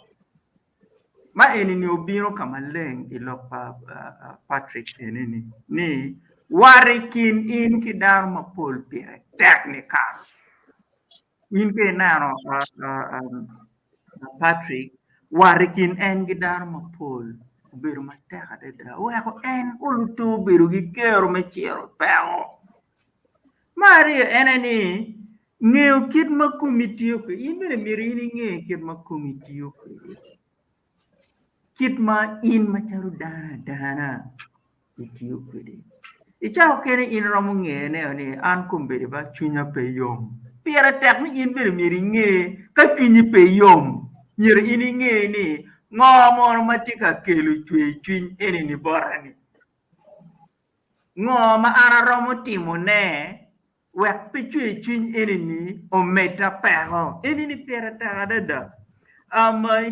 ma eni ni obiro kama leng ilopa Patrick enini ni warikin in kidar mapol piere technical in ke nano Patrick warikin en kidar mapol beru mateka deda weko en ulutu beru gi kero me chiro pero Mario eneni ngeo kit ma kumitiyo ko in bere mirini nge kit ma kumitiyo ko kit ma in macharu dana itiyo ko de ichao kene in romo nge ne oni an kumbere ba chunya pe yom piera tek ni in bere miri nge ka chunyi pe yom nyir ini nge ni ngomor matika kelu chwiny eni ni borani ngoma ana romo timo ne wek pe chwiny eni ni ometa pero eni ni pera tagadada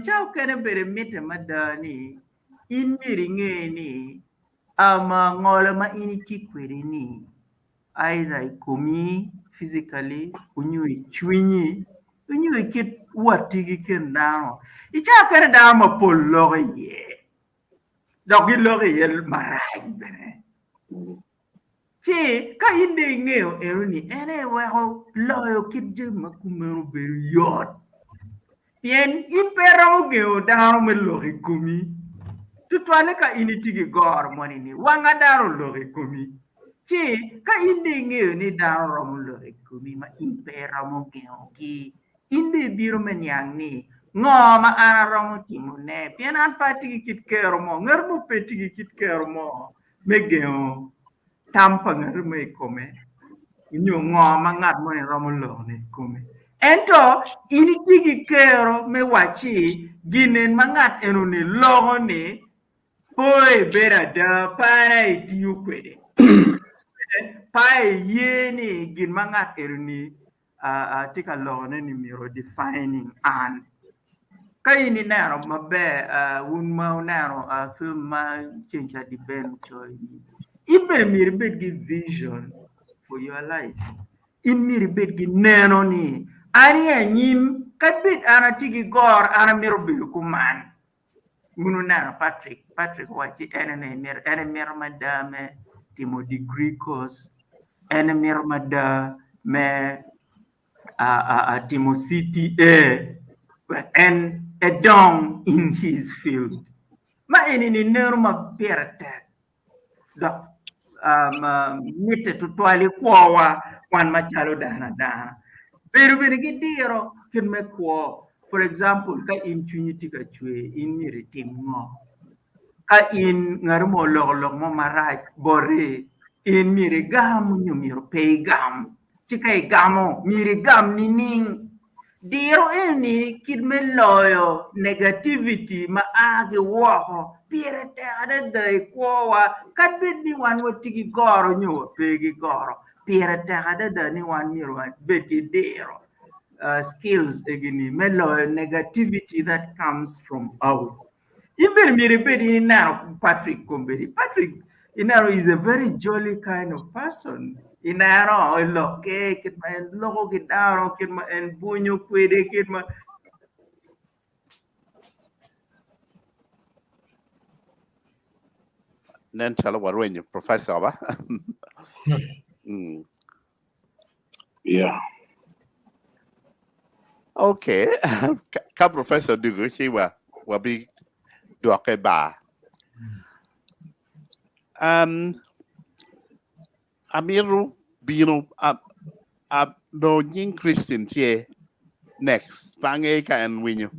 chao kene bere mite madani in miri ngeni ngolo ma ini tikweri ni either ikomi physically unyui chwinyi unyui kit watigi ken dano icha kene dano ma pol loge ye dogi loge ye maraj bene chi ka inde ngeo eruni ene weho loyo kit jema kumero beru yot yen impero ngeo dano me loge kumi tutwale ka initigi gor monini wanga daro loge kumi chi ka inde ngeo ni dano romo loge kumi ma impero ngeo ki inde biro menyang ni ngoma ana romo timo ne pien an pati kit kero mo ngar mo peti kit kero mo megeo tampa ngar me kome nyo ngoma ngat mo ni romo lo ne kome ento initigi kero me wachi ginen mangat enuni logo ni poi bera da para itiyu kwede pai yeni gin mangat eruni tika logo ni miro defining an kaini nero mabe un ma nero film ma chencha di ben choi iber mir bed gi vision for your life in mir bed gi neno ni ani anyim kabit ana tigi gor ana miro bil kuman munu nero Patrick wachi ene mir madame timo degree course ene mir madame timo CPA and a dong in his field. Ma ini ni nerma perta da mite tutuali kwa wan machalo dana pero gidiro kin me kwa for example ka in tuniti ka chwe in miri timno ka in ngarmo log mo maraj bore in miri gam nyumiro pay gam chikai gamo miri gam nining diro ini kid me loyo negativity ma age woko pire te ade dai kowa kadbit ni wan wotigi goro nyo pegi goro pire te ade da ni wan miro beti diro skills egini me loyo negativity that comes from out even miri bedi now Patrick Kombedi Inaro is a very jolly kind of person. Inaro loke kit ma logo gitaro kit ma en bunyo kwede kit ma nen chala warwenyo professor ba Yeah. Okay. Ka professor dugu chiwa wabi doke ba. Amiru bino no yin Christian tie next pange ka en winyo.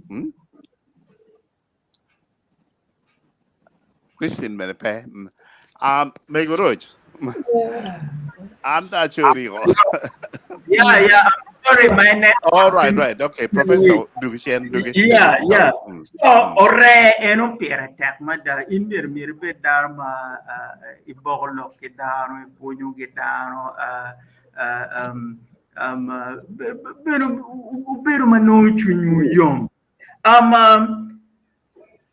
Christian menepe. Megoroj. I'm not sure. yeah. Sorry, my name. All right. Okay, Professor Dugishen. Yeah. So, ore eno pera tak mada indir mirbe dharma iboglo ke daro punyu ke daro beru manu chunyu yom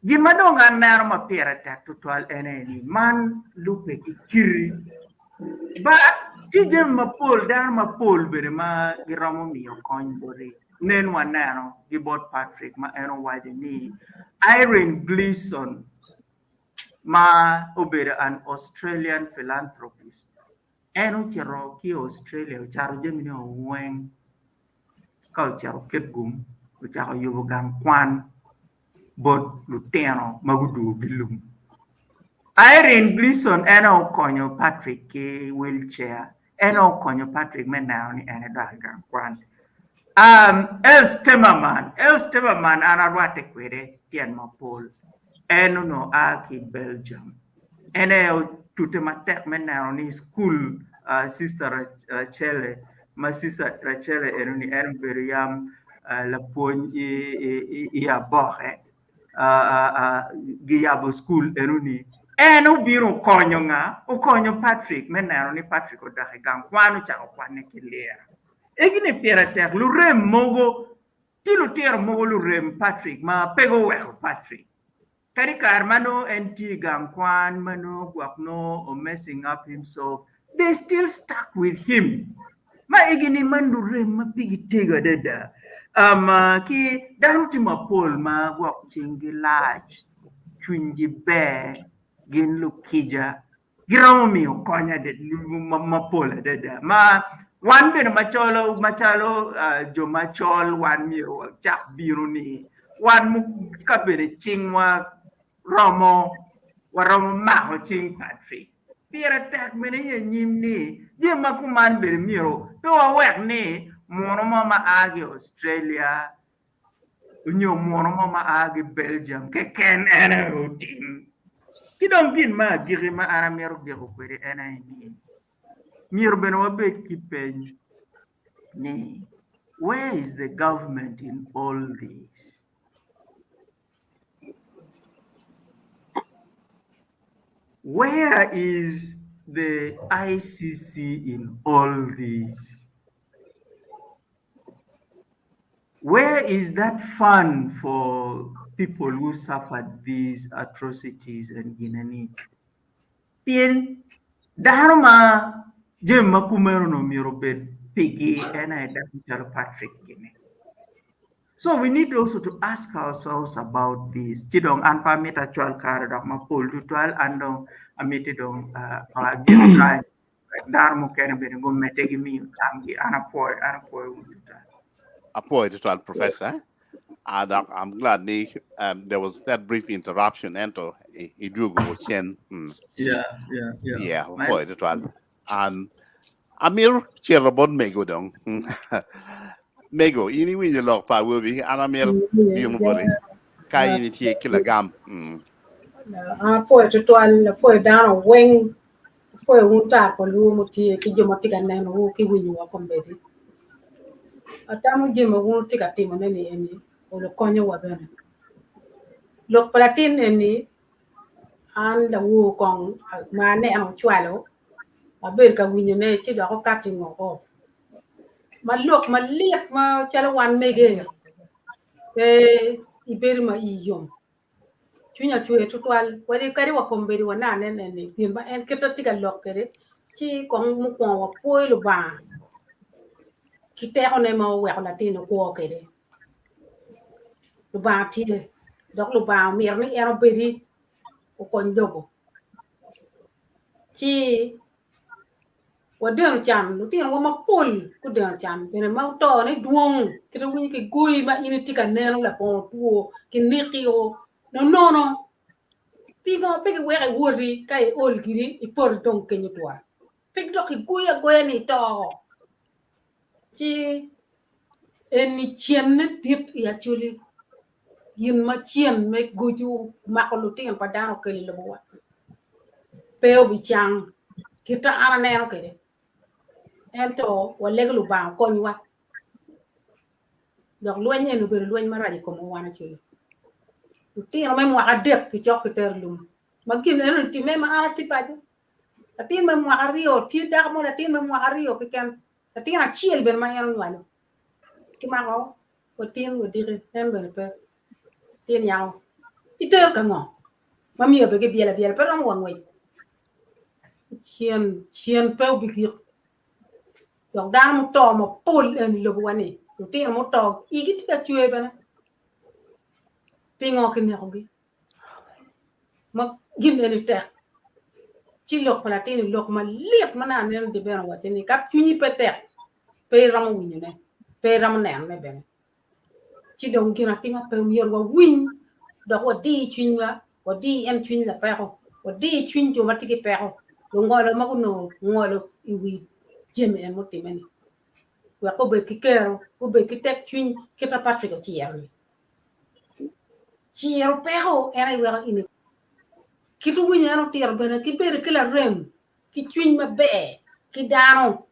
gimado nganar ma pera tak total eneni man lupe ki kiri ba tijem ma pol dar ma pol bere ma giramo mio kon bore nen wanano gibot Patrick ma eno wide ni Irene Gleason ma obere an Australian philanthropist eno chero ki Australia charo jemini wen culture ketgum charo yobogam kwan bot luteno magudu bilum Irene Gleason eno konyo Patrick ke wheelchair eno konyo Patrick menao ni ene daga kwan Els Timmerman anarwate kwere tien mapol eno no aki Belgium ene tute matek menao ni school sister Rachele ma sister Rachele eno ni Beriam la pon ya bohe giyabo school eno ni eno biro konyo nga o konyo Patrick menao ni Patrick odahe gang kwanu cha okwane kilera egine pera tek lu rem mogo tilu ter mogo lu rem Patrick ma pego weho Patrick kari karmano enti gang kwan mano guakno or messing up himself they still stuck with him ma egine mandu rem ma pigi tega deda ki daruti ma pol ma guak chingi large chwingi be gin lukija giramo mio konya de ma pol deda ma wan bene machalo jo machol wan miro chak biro ni wan mu kabere chingwa romo maho ching Patrick pira tak mene ye nyimni je makuman bere miro to wek ni mono ma agi Australia unyo mono ma agi Belgium ke ken ene routine kidong bin ma giri ma ara miro gero kwere ene ni miro beno wabet ki peny ni where is the government in all this? Where is the ICC in all this? Where is that fund for people who suffered these atrocities in Guinea? Bien, Dharma, Jim Makumero no Mirobed, Piggy, and I Patrick Guinea. So we need also to ask ourselves about this. Chidong anpa meta chual karadok mapul tual andong amitidong time darmo kena bene go metegi mi tangi anapoy ututa. Appointed to professor. And I'm glad there was that brief interruption. Ento idugo chen. Yeah, appointed to and Amir Cherabon Mego dong. Mego, ini winyo lok pa wubi, and Amir Yumuri. Kaini tia kilagam. Foi tutual foi down wing foi unta ko lu muti ki jomati kan nan wo ki winyo wa kombedi atamu jemo wo ti ka timo ne ni eni o lo konyo wa bene lo platin eni an da wo kong ma ne an chwalo a ber ka winyo ne ti do ko kati ngo ko ma lok ma liek ma chala wan mege e iberi ma iyom chunya chue tutual wari kari wa kombedi wa na ne ne bin ba en keto tiga lok kere chi kong mu ko wa poi lu ba kite one ma wa la tino ko kere lu ba ti dok lu ba mir ni ero beri o kon dogo chi wa den cham lu tino wa ma pol ku den cham bene ma to ne duong kete wi ki gui ma ini tiga ne la po tuo ki nikio no Pigo were worry kai all giri ipor dong kenyu tua. Pig do ki guya goya ni to. Chi eni chien ne dit ya chuli. Yin ma chien me goju makoluti en padano keli lobo. Peo bichang kita ara ne no kede. Ento waleglu ba konwa. Dok luenye no ber luenye maraji ko mo wana chuli. Tin me mo adep ki chok terlum magin en ti me ma arti pajo tin me mo ario ti da mo la tin me mo ario ki kan tin a chiel ben ma yan walo ki ma ko ko tin wo dire en ben pe tin yaw ite ka mo ma mi be ke biela pe ram won we chien pe bi ki dok da mo to mo pol en lo wani tin mo to igit ka chue ben pingo ke ne rogi ma gimne ni te ci lok platini lok ma liep mana ne de ben watini kap tuni pete pe ram wini ne pe ram ne me ben ci dong gina tinga pe mier wa win do ko di twinga ko di en twin la pero ko di twin jo matiki pero lo ngolo ma kuno ngolo iwi jeme en motimeni wa ko be kikero ko be kitek twin kita patriko ci yerni ci ero pero era wera ini kitu winya no tier bena ki bere kila rem ki twin ma be ki dano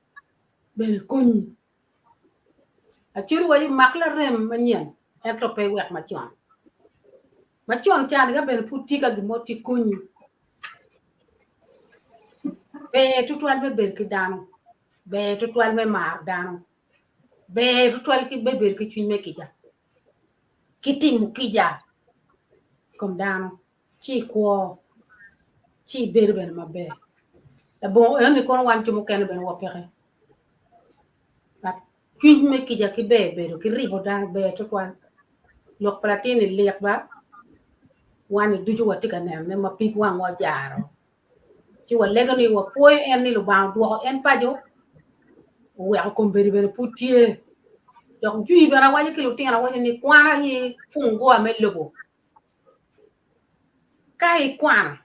bene koni a chiru wa makla rem manyen eto pe wek ma chon kan ga bene putika gi moti koni be tutwal be ber ki dano be tutwal me mar dano be tutwal ki be ber ki twin me ki ja kitimu ki ja kom dano chi ko chi ber ben ma be da bon en ko wan ci mo ken ben wo pexé pat twin me ki ja ki be be ki ribo da be to kwan lok platini liek ba wani duju wati ka ne ma pik wan wo jaro ci wa lega ni wo poy en ni lu ba do en pajo we ko beri beri putie donc jui bana waji ki lu tinga waji ni kwana ni fungo ame lobo kai kwana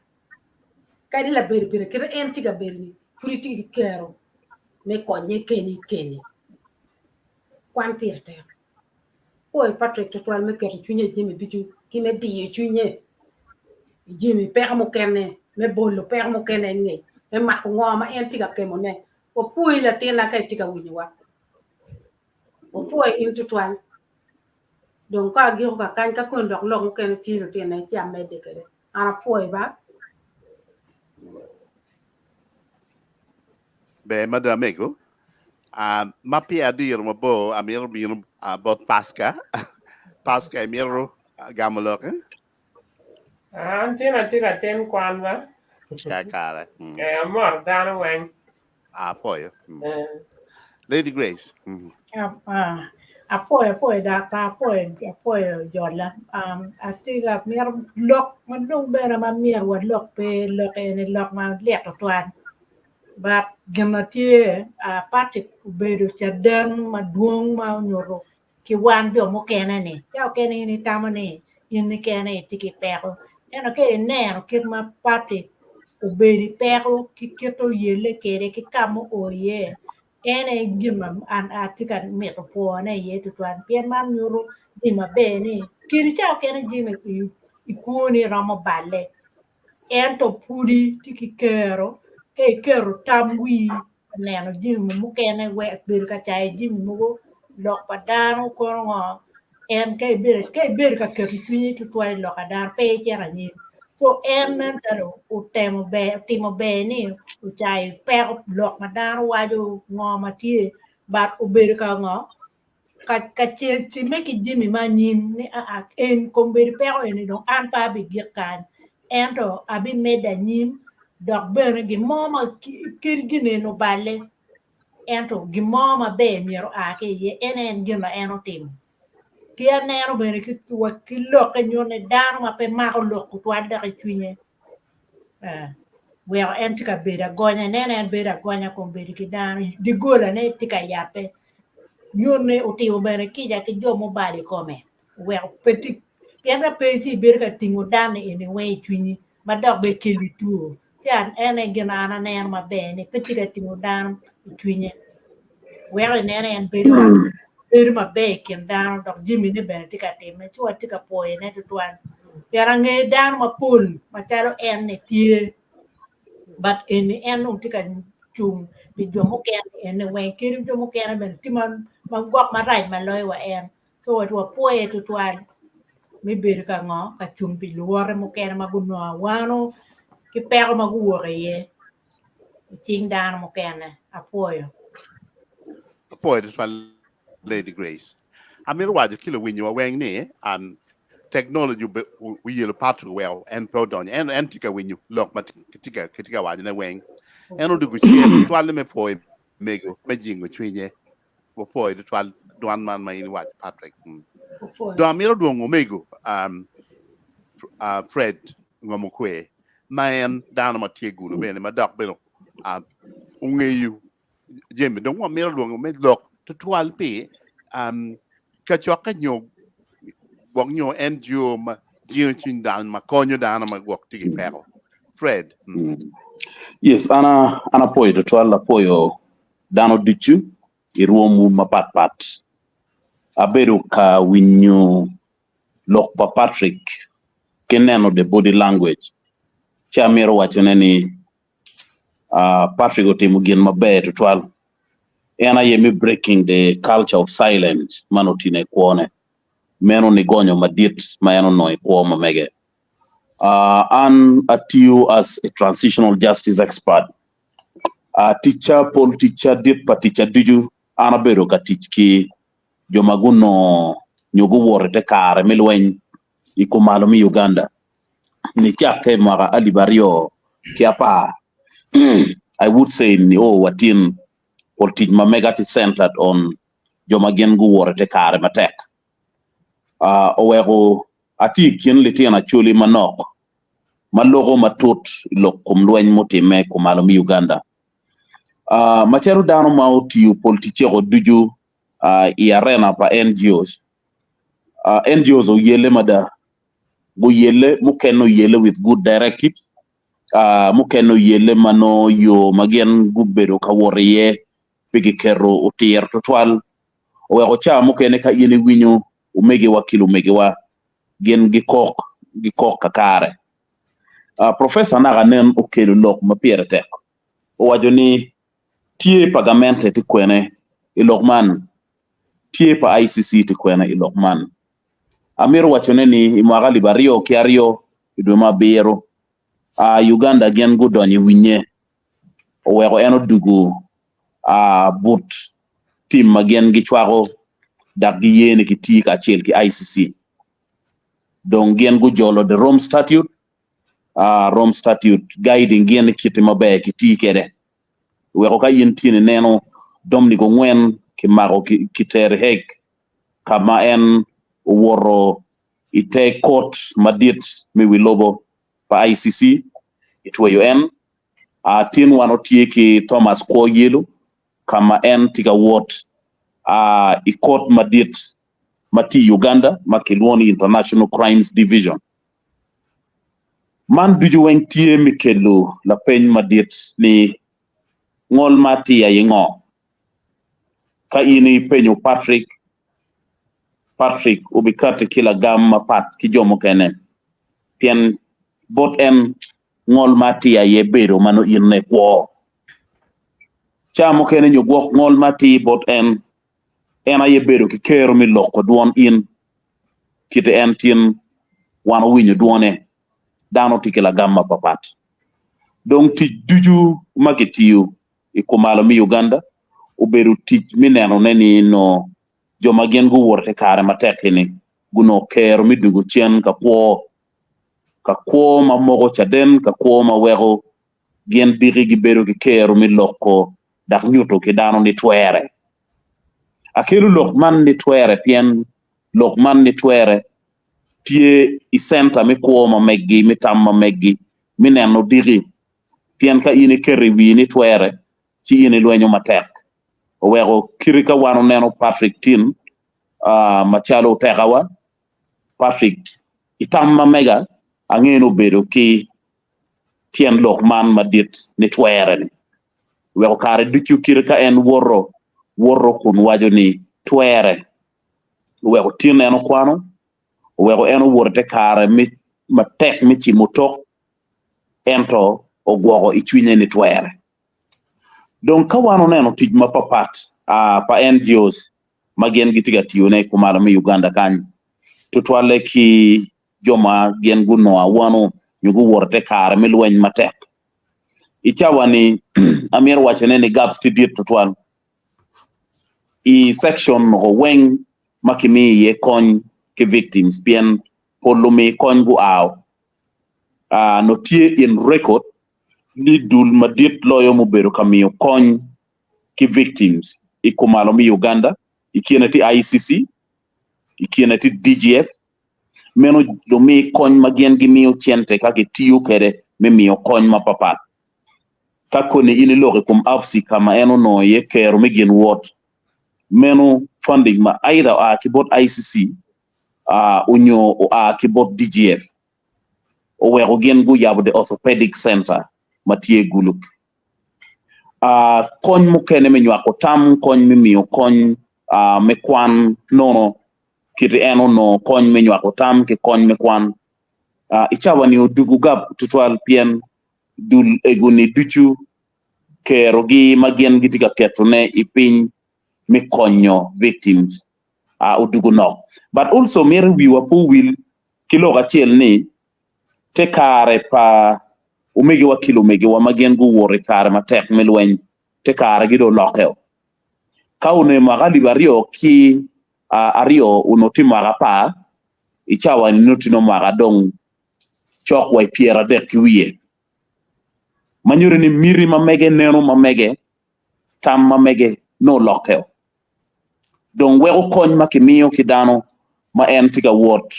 kai la beri beri kire en tiga beri puriti di kero me konye keni kwan pirte oi Patrick to twal me kero chunye jimi bitu ki me di chunye jimi per mo kene me bolo per mo kene ngi me ma ko ma en tiga kemo ne o pui la tina kai tiga winwa o po in tutwal donc ka gi ka kan ka kon dok long ken ti ro ti na ti ame de kede ana po ba Be madamego. Mapi adir mo bo amir bin bot Pasca. Pasca miro gamalokan. Tina tiga tem kwan ba. Kakara. Mor dano weng. Poyo. Lady Grace. Apoyo da apoyo jola atiga mir lok man dong bera ma mir wa lok pe lok ene lok ma lek to twan but genati Patrick bedo chadan ma duong ma nyoro ki wan jo mo kene ni ja kene ni tamane in ni kene tiki pero ena ke ne no ke ma Patrick ubedi pero ki keto yele kere ki kamo oye ene gima an atikan meto po ne ye to twan pien man nyoro gima be ni kiri cha kene gima ikuni ramo balle ento pudi tiki kero ke kero tamwi neno gima mu kene we bir ka chai gima mu lok padano ko ngo en ke bir ka keto tuni to twan lok adar pe chera ni so en nan taro timo be ni uchai pero lok madaro waju ngoma tie bat uber ka ngo ka ti make jimmy manin ni en komber pero en no an pa bi gikan ento abi meda nim dok ben gi mama kirgine no bale ento gi mama be miro ake ye enen gina eno tim kia nero bene ki tua ki lok e nyone dano ma pe mako lok ku tua da ki chunye well en tika beda gonya nene en beda gonya kon beda ki dano di gola ne tika yape nyone uti bene ki ja ki jomo bali kome well petit pienda peti beda ka tingo dano ene we chunye ma dok be kili tuo tian ene gina ana nene ma bene petit ka tingo dano chunye well nene en beda Eri ma be ken dano dok Jimmy ne ben tika time chua tika poe ne tuan piara nge dano ma pul ma charo en ne tie but en tika chung bi jomo ken en wen kiri jomo ken ben timan ma gok ma rai ma loy wa en so to poe tuan mi be ka ngo ka chung bi luore mo ken ma guno wano ki pero ma guore ye ting dano mo ken apoyo Poyo to Lady Grace. Amir waju kilo winyo weng ni technology we yellow Patrick well and prodon and tika winyo look but kitika waju na weng eno du guchi twal me poy mego majingo chwinye wo poy de twal duan man mai waju Patrick do amiro duongo mego Fred ngomukwe man down ma tiegulu bene ma dok beno ungeyu jembe don wa miro duongo me look to twal pe ka choka nyo wong nyo NGO ma jio chin dan ma konyo dan ma wok tigi pero Fred Yes, ana poyo to twala poyo dano dichu iruomu mapat abedo ka winyo lok pa Patrick keneno the body language cha mero wacho neni Patrick otimo gin maber to twala ena yemi breaking the culture of silence manotine kuone meno ni gonyo madit maeno no ikuoma mege an atiu as a transitional justice expert teacher pol teacher dit pa teacher diju ana bedo ka teach ki jomaguno nyugo worete kare milwen ikumalo mi Uganda ni chapte mara alibario kiapa I would say ni watin politique ma megati centered on joma gen gu worete kare matek owego ati kin litiana chuli manok malogo matut lokum lwen motime ko malo mi Uganda macheru dano mauti politique go duju i arena pa NGOs NGOs o yele mada go yele mukeno yele with good directive mukeno yele mano yo magen gubbero ka woriye pigi kero utier total o cha mukene ka yene winyo umege wakilu umege wa gen gikok kakare professor naga nen okelo lok mapiere tek o wajoni tie pagamente ti kwene ilokman tie pa ICC ti kwena ilok man amir wachone ni imagali bario kiario idwe mabiro Uganda gen go donyi winye owego eno dugu but team magen gi chwago dak gi yene ki ti ka chel ki ICC donc gen go jolo the Rome Statute guiding gen kiti mabe ki ti kede wego ka yintine neno domni go ngwen ki mago ki ter hek kama en woro ite court madit mi wilobo pa ICC itweyo en tin wano tie ki Thomas Koyelo kama en tiga wot i court madit mati Uganda makilwoni International Crimes Division man duju wen tie mikelu la pen madit ni ngol mati ya yengo ka ini penyo Patrick ubikate kila gamma pat ki jomo kene pien bot en ngol mati ya yebero mano irne kwo chamo kene nyugwok ngol mati bot en ena yebero ki kero mi loko duon in kite en tin wano winyo duone dano tikila gamma papat donc ti duju magetiyo ikumalo mi Uganda uberu tich mineno neni no joma gen go worte kare matekini guno kero mi dugu chien ka kwo ma mogo chaden ka kwo ma wego gen bigi gi beru ki kero mi loko dak nyuto ki dano ni twere akelu lokman ni twere pien lokman ni twere tie isenta mi kwo ma meggi mi tamma meggi mi neno digi pien ka ini kerri wi ni twere ci ini lwenyo matek wego kirika wano neno Patrick tin machalo tegawa Patrick itamma mega angeno bedo ki tien lokman madit ni twere ni wego kare duchu kirika en worro kun wajo ni twere wego tin eno kwano wego eno worte kare mi matek mi ci motok ento ogwogo ichwinye ni twere donc kawano neno tij mapapat pa NGOs magen gitiga tiyone kumara mi Uganda kanyi tutwale ki joma gen guno wano nyugu worte kare mi lweny matek ichawani amir wachene ni gaps ti dit tutwal i section go weng makimi ye kony ki victims bien polumi kony gu aw no tie in record ni dul madit loyo mo beru kamiyo kony ki victims ikumalo mi Uganda ikienati ICC ikienati DGF meno do mi kony magen gi miyo chente kaki tiyo kere me miyo kony mapapat kakoni ini loge kum afsi kama eno no ye kero mi gen wot meno funding ma either kibot ICC unyo kibot DGF o wego gen gu yabo the orthopedic center matie gulu kony mukene me nywako tam kony mi miyo kony me kwan nono kiti eno no kony me nywako tam ke kony me kwan ichawa ni odugu gab tutwal pien dul eguni duchu kero gi magien gitika ketone ipiny me konyo victims odugu no but also mere wiwa po wil kilo gachiel ni te kare pa umege wa kilo mege wa magen gu wore kare matek melweny te kare gido lokeo kaune magali bario ki ario unoti maga pa ichawa ni notino maga dong chok wa piera de kiwie manyure ni miri mamege neno mamege tam mamege no lokeo donc wego kony makimiyo kidano ma en tiga wot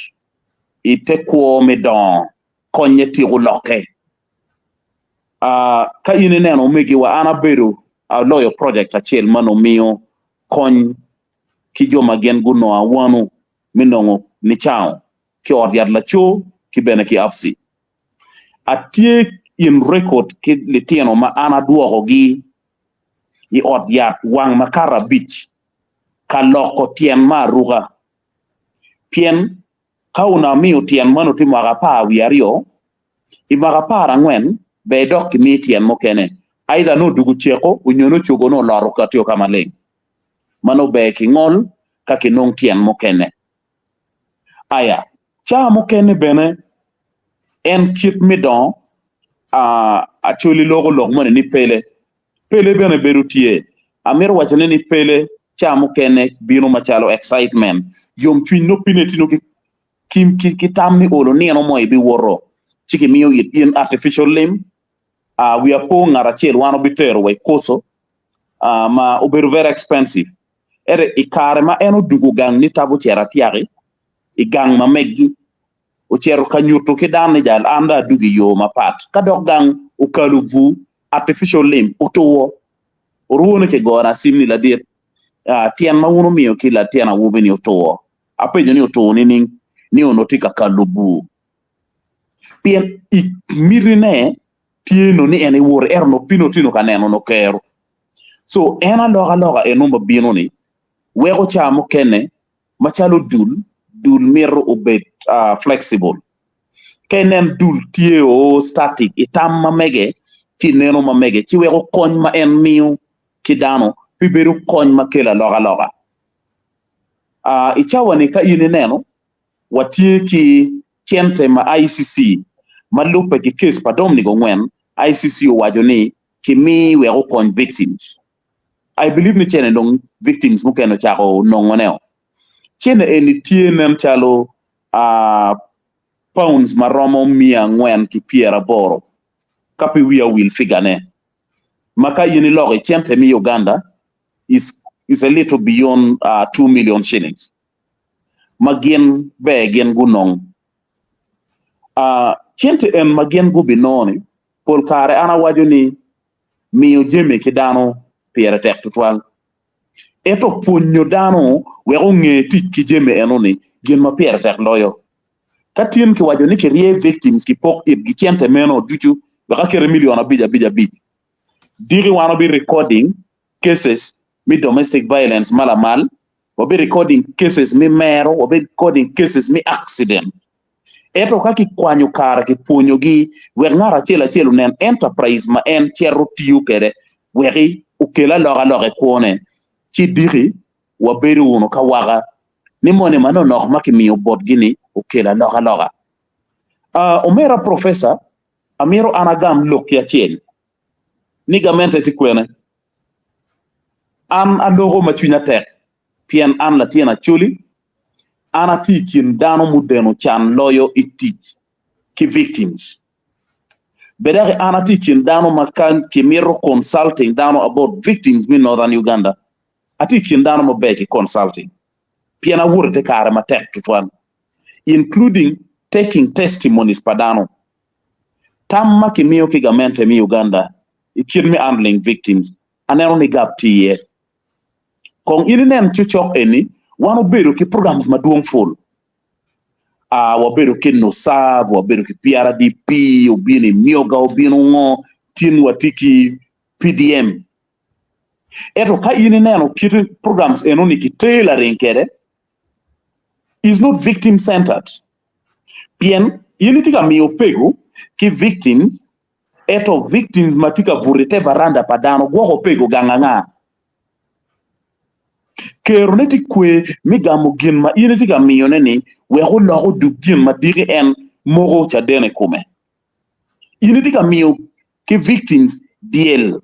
ite kwo me don konye tigu loke ka ine neno megi wa anabedo loyo project achiel mano miyo kony ki joma gen guno awanu minongo ni chao ki odyad lacho ki bene ki afsi atie in record ki litieno ma ana duogo gi i odyad wang makara beach ka loko tien ma ruga pien kauna miyo tien mano ti maga pa wiario i maga pa rangwen be dok mi tien mokene aida no dugu cheko unyono chogo no laro katio kamaleng mano be ki ngol kaki nong tien mokene aya cha mokene bene en kit midon actually logo log mo ni pele bene berutie amir wachane ni pele cha mokene bino machalo excitement yom twin no pinetino ki tamni olo ni no moy bi woro chiki miyo in artificial limb we are paying arachel wano bitero we koso ma oberu very expensive ere ikare ma eno dugu gang ni tabu chera tiari i gang ma meggi o chero kanyuto ki dan ni jal anda dugi yo ma pat kadok gang o kaluvu artificial limb otowo ruone ke gora simni la dir tien ma uno miyo ki la tien a wubi ni otowo apejo ni otowo ni onotika kalubu pien mirine tieno ni ene wor erno pino tino kaneno no kero so ena loga enumba bino ni wego chamo kene machalo dul mirro obet flexible kenen dul tie o static itam mamege ti neno mamege ti wego kony ma en miu kidano piberu kony ma kela loga ichawani ka ini neno watie ki chente ma ICC malupe ki case padom ni gongwen ICC wajo ni ki mi wego kony victims I believe ni chene dong victims mukeno chako nongoneo chene eni tie nem chalo pounds maromo 100 ki piera boro kapi wia will figure maka yini loge chente mi Uganda is a little beyond 2 million shillings magien gen gunong chente en magien gubinoni pol kare ana wajo ni miyo jeme kidano piera tek tutwal eto punyo dano wego nge tich ki jeme enoni gin ma piera tek loyo katien ki wajo ni ki rie victims ki pok ip gi chente meno duchu baka kere million abija diri wano bi recording cases mi domestic violence malamal wabi recording cases mi mero wabi recording cases mi accident eto kaki kwanyo kara ki punyo gi wer ngara chela nen enterprise ma en cherro tiyu kere weri ukela loga kuone ci diri wa beri uno ka waga ni mone mano no ma ki miyo bot gini ukela loga omera professor amiro anagam lok ya chel ni gamente ti kwene an alogo ma chunya tek pien an la tiena chuli ana ti kin dano mudeno chan loyo itich ki victims bedare ana ti kin dano makan ki miro consulting dano about victims in northern Uganda ati kin dano mo beki consulting piena wurde kare ma tek tutwan including taking testimonies padano tamma ki miyo ki gamente mi Uganda ikin mi handling victims anero ni gap tiye kong ini nen chuchok eni wano bedo ki programs maduong full wabedo ki NOSAV wabedo ki PRDP ubini mioga ubini ngo tin watiki PDM eto ka ini neno kiri programs enoni ki tailoring kere is not victim centered pien ini tika miyo pegu ki victims eto victims matika vurite varanda padano gwoko pego ganganga kero neti kwe migamo gin ma ini tika miyo neni wego logo du gin ma diri en mogo cha dene kume ini tika miyo ki victims diel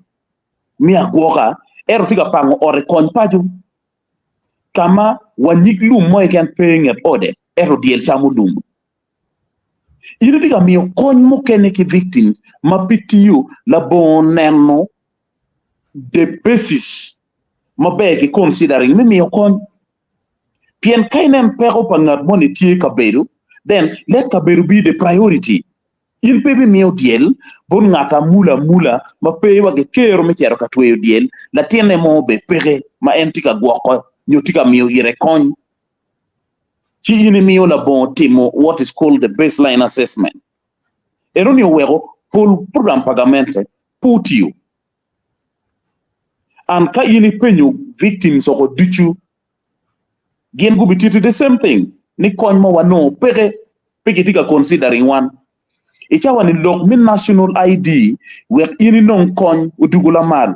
mi agwoka ero tika pango ore kony paju kama wanyik lum mo eken penget ode ero diel chamu lum ini tika miyo kony mo kene ki victims ma pitiyo la bon neno de basis ma beki considering mi miyo kony pien kainen pero pangat moni tie kaberu then let kaberu be the priority in pepe miyo diel bon ngata mula ma pe wage kero me chero katweyo diel la tiene mo be pere ma entika gwoko nyotika miyo ire kony chi ini miyo la bon timo what is called the baseline assessment eroni wego full program pagamente putiyo and ka ini penyo victims oko duchu gen gubi titi the same thing ni kony mo wano pege tika considering one ichawa ni lok min national ID wek ini non kony udugula mal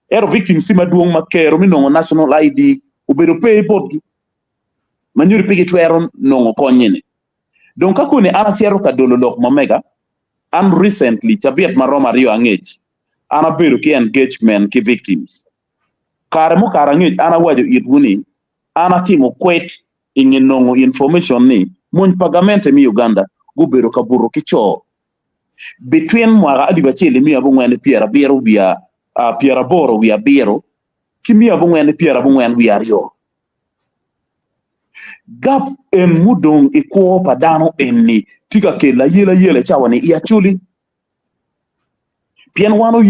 ero victims tima duong makero mi non national ID ubedo pay bot manyuri pigi twero nongo konyene donc kakune ana chero ka dolo lok mamega an recently chabiet maroma rio angech ana bedo ki engagement ki victims kare mo kara ngech ana wajo itwuni ana timo kwet ingi nongo information ni mon pagamente mi Uganda gubero ka buro ki cho between mwaga adiba chele mi abungwene piera biero via piera boro via biero kimi abungwene piera abungwene via rio gap en mudong iko padano enni tika ke la yele chawani ya chuli pien wano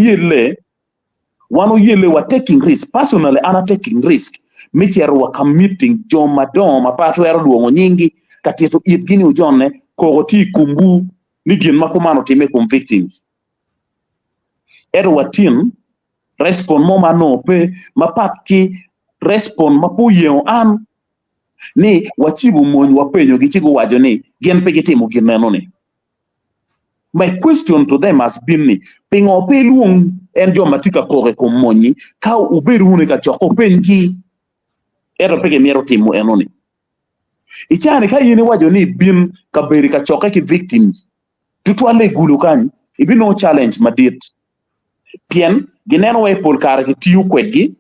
yele wa taking risk personally ana taking risk michero wa committing joma doma pato ero duongo nyingi katieto itgini ujonne kogoti kumbu ni gin makomano time kum victims ero watin respond moma no pe mapatki respond mapuye an ni wachibu mon wapenyo gichigo wajo ni gen pe gitimo gineno ni. My question to them has been ni pingo pe luong en joma tika kore kum moni ka uberu une ka choko penji ero pege miero timo enoni ichane ka yini wajo ni bin ka beri ka choke ki victims tutwale gulu kan ibi no challenge madit pien gineno we pol kare ki tiu kwedgi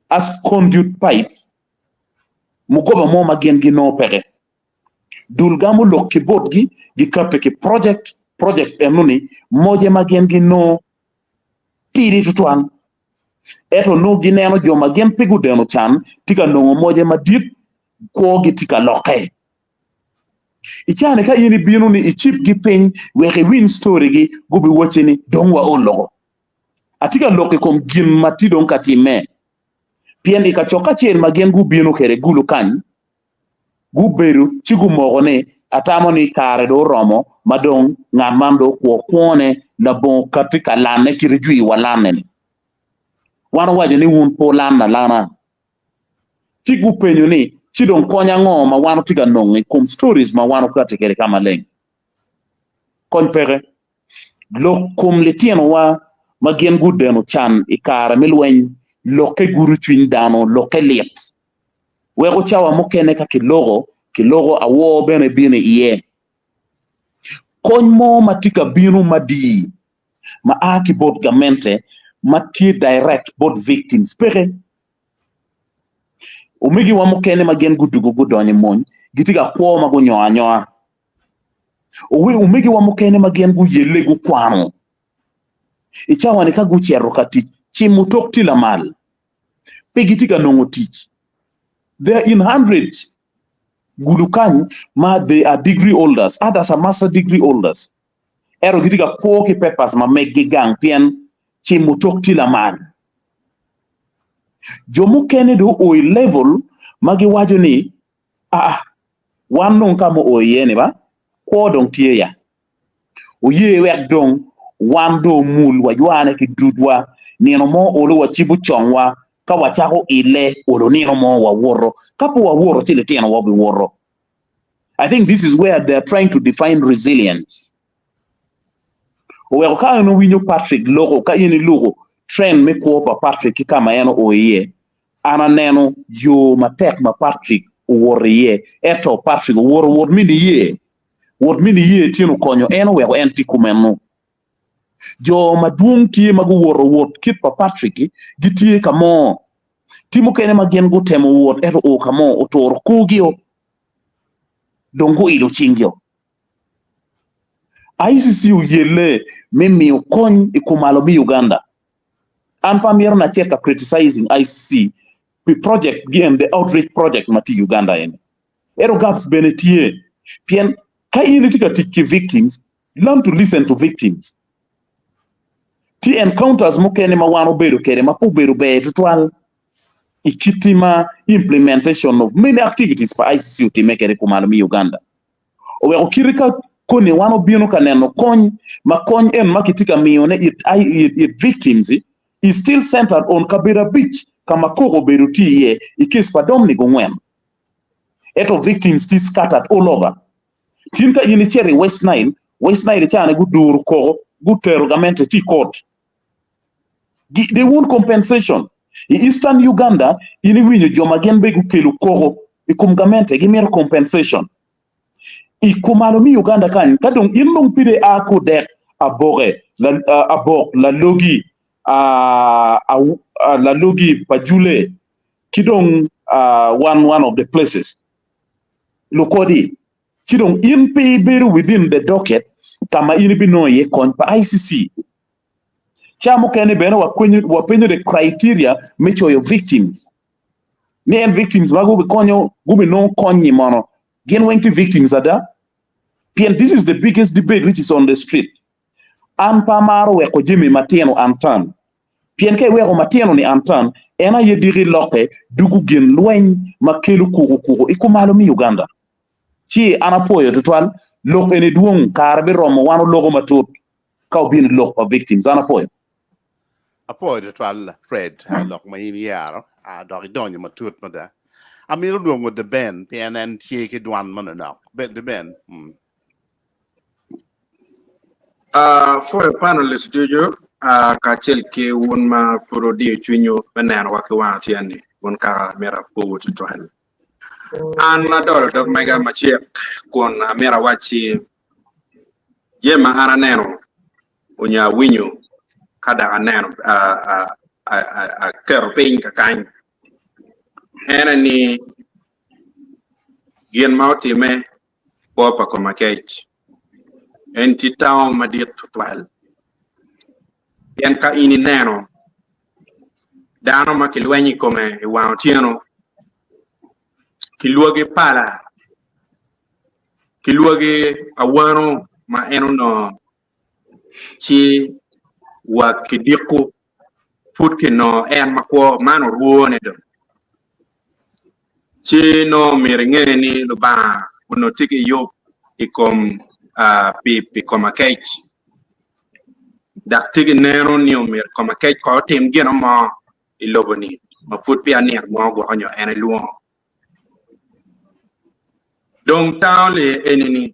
as conduit pipe mugoba moma gen gi no pere dulgamu lokki bodgi gi kapte ki project enoni moje magen gi no tiri tutwan eto no gineno joma gen pigu deno chan tika nongo moje madit ko gi tika loke ichane ka yini binu ni ichip gi piny weke win story gi gubi wochini dongwa ologo atika loke kom gin matidon katime piendi ka choka chen magen gu binu kere gulu kan gu beru chigu mogone atamo ni kare do romo madong ngamando kwone na bon katika lane kirejui walane wana waje ni un po lana chigu penyo ni chidon konya ngoma wano tiga nongi kum stories ma wano katikere kama leng konpere lo kum letieno wa magen gu deno chan ikara milwen loke guru chwin dano loke liet wego chawa mokene ka kilogo awo bene bine iye konmo matika binu madi ma aki bot gamente mati direct bot victims pere umigi wa mokene magen gudugo gudonye mon gitiga kwa mago nyoa umigi wa mokene magen gu yele gu kwano ichawa ni kagu chero kati chimutok tila mal pegitiga nongo teach they're in hundreds gulukan ma they are degree holders others are master degree holders ero gitiga koki papers ma meggi gang pien chimutok tila mal jomu kene do o level magi wajo ni wannong kamo o yene ba ko don tie ya o ye wek don wando mul wa ywane ki dudwa nino mo olo wa chibu chongwa ka wachako ile olo nino mo wa woro kapo wa woro tile teno wa bi woro. I think this is where they're trying to define resilience. O ka no winyo Patrick logo ka yini logo trend me ko pa Patrick kama eno oye ana neno yo matek ma Patrick woriye eto Patrick wor mini ye tino konyo eno wego enti kumenu jo madung tie magu wor kit pa Patrick gitie kamo timo kene magen go temo wor eto o kamo otor kugio dongo ilo chingio ICC yele mimi ukony ikumalo bi Uganda anpa miero na cheka criticizing ICC project game the outreach project mati Uganda ene ero gaps benetie pien ka initika tiki victims learn to listen to victims ti encounters mokene ma wano bedo kere ma pubero be tutwal ikitima implementation of many activities for ICC to make kumalo mi Uganda owe okirika kone wano bino kaneno kony en makitika mione it victims is still centered on Kabera Beach kama kogo beruti ye ikes padomni gongwen eto victims still scattered all over tinka yini cherry West Nile chane gudur ko gutero gamente ti court they want compensation in Eastern Uganda ini winyo joma gen be gukelu kogo ikumgamente gimir compensation ikumalomi Uganda kan kadong inung pide ako dek abore la logi la logi pajule kidong one of the places lokodi kidong in pay beru within the docket kama ini bino ye kon pa ICC chamu kene bena wa penyo the criteria mecho your victims me and victims mago be konyo gube no konyi mono gen went to victims ada pien this is the biggest debate which is on the street an pamaro we ko jimi mateno antan pien ke we ko mateno ni antan ena yediri loke dugu gen loin makelu kuru ikumalo mi Uganda ci anapoyo total lok ene duong karbe romo wano logo matut ka bin lok for victims anapoyo apoyo total Fred lok ma yin yaro dog donyo matut mada amiro duong with the ben PNN tie ke dwan man no bet the ben For a panelist Jojo kachel ke won ma furo di chunyo banan wa ke wa tiani won ka mera po to total an na dog mega machie kon mera wachi yema ara neno onya winyo kada aneno a kero ping ka kan ena ni gien mauti me popa ko makech enti taw madit total yen ka ini neno dano ma kilwenyi come e wa tieno kiluoge pala kiluoge awano ma eno no chi wa kidiku putke no en makwo mano ruone do chi no miringeni lo ba uno tiki yo ikom pi koma cage dak tiki nero ni omir koma cage ko tim geno mo iloboni ma fut pi anier mo go onyo ene luo donc tawle enini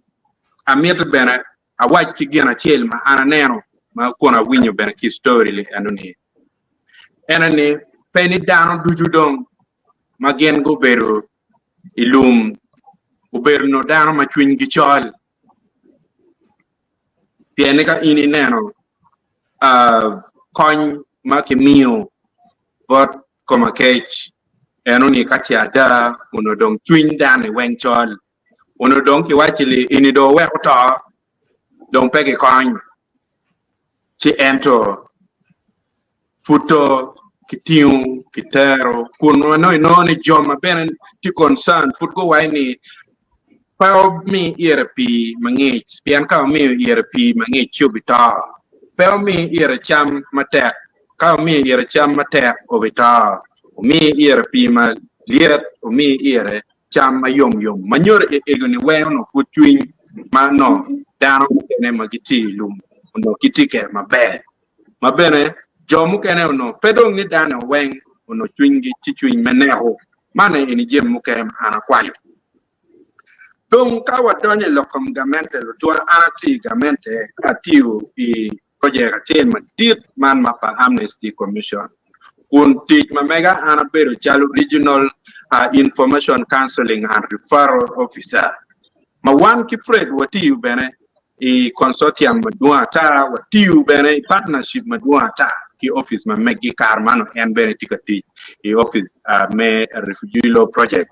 amir bena awaj ki gena chel ma ana nero ma kona winyo bena ki story le anoni enani peni dano duju dong ma gen go beru ilum uberno dano ma chwin gi chol piene ka ini neno kony ma ke mio bot koma cage enoni kati ada uno dong chwin dane wen chol uno dong ki wachili ini do wekto dong pege kony ci ento futo kitiu kitero kuno no ni joma ben ti concern futgo waini pao mi ERP mangich pian ka mi ERP mangich chubita pao mi ERP cham matek ka mi ERP cham matek obita mi ERP ma liet mi ERP cham mayom manyor egoni weno futwin mano dano ne magiti lum no kitike mabene jomu kene no pedong ni dana weng no twingi chichwin meneho mane ini jem mukem ana kwali donc kawa donye lokom gamente lo to anati gamente atiu i project tema dit man mapa Amnesty Commission kun tik mamega ana bero chalu regional information counseling and referral officer ma wan ki Fred wati bene i consortium maduata wati bene partnership maduata ki office ma megi karmano en bene tikati i office me refugee law project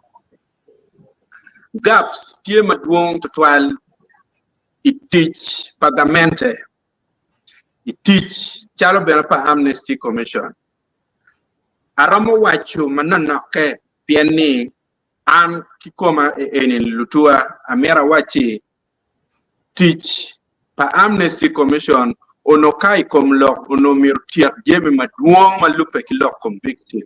gaps tie maduong total it teach pagamente it teach chalo bene pa Amnesty Commission aramo wachu manana ke pieni an kikoma eni lutua amera wachi teach pa Amnesty Commission ono kai kom lok ono mirtia jeme maduong malupe ki lok kom victim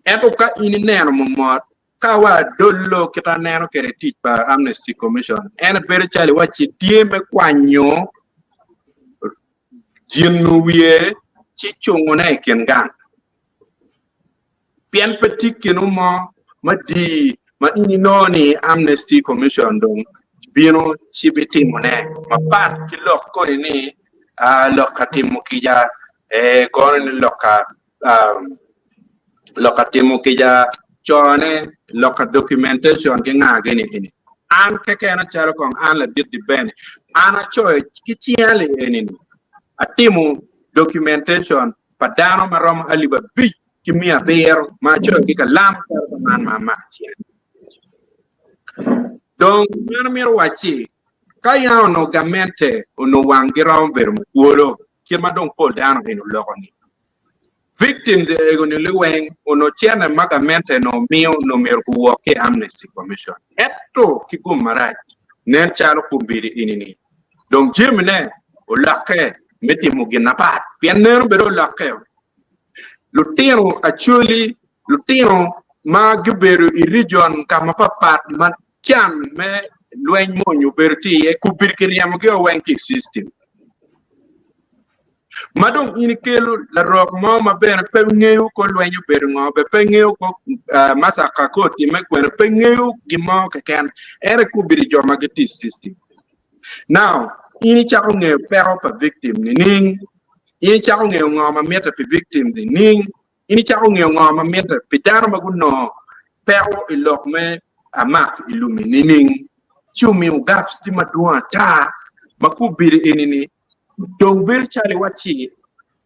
eto ka ini neno momot kawa dollo kita neno kere teach pa Amnesty Commission ene bere chali wachi tieme kwanyo jinnu wie chichungo na ikengang pian petikino mo madi ma ini noni Amnesty Commission dong bino chibiti mone ma pat ki lok ko ni lokatimu kija kon loka lokatimu kija chone local documentation ke ngage ni an ke na chalo kong an la dit di ben ana choy kichiale ni atimu documentation padano marom aliba bi kimia ber ma choy ki kalam man ma chien donc mir wachi kaya no gamente no wangira ber muolo kirma don pol dano ino lokoni victims ego ni liweng ono tiana magamente no mio no merkuwo ke Amnesty Commission etto kikum marai nen chalo kumbiri inini donc jimne o lakke meti mugina pat pianero bero lakke lutino actually lutino ma guberu i region kama papat man kyan me lwen monyu berti e kubir kiriam ge wenki system madong ini kelu la rok mo ma ber pe ngeu ko lwenyu ber ngo be pe ngeu ko masaka ko ti me kwen pe ngeu gi mo ke kan ere kubir joma ge ti system now ini cha ngeu pero pa victim ni ning ini cha ngeu ngo ma meta pe victim ni ning ini cha ngeu ngo ma meta pe dar ma gunno pero ilok me amak ilumini ning chumi ugap stima duan ta makubiri inini dong bir chali wachi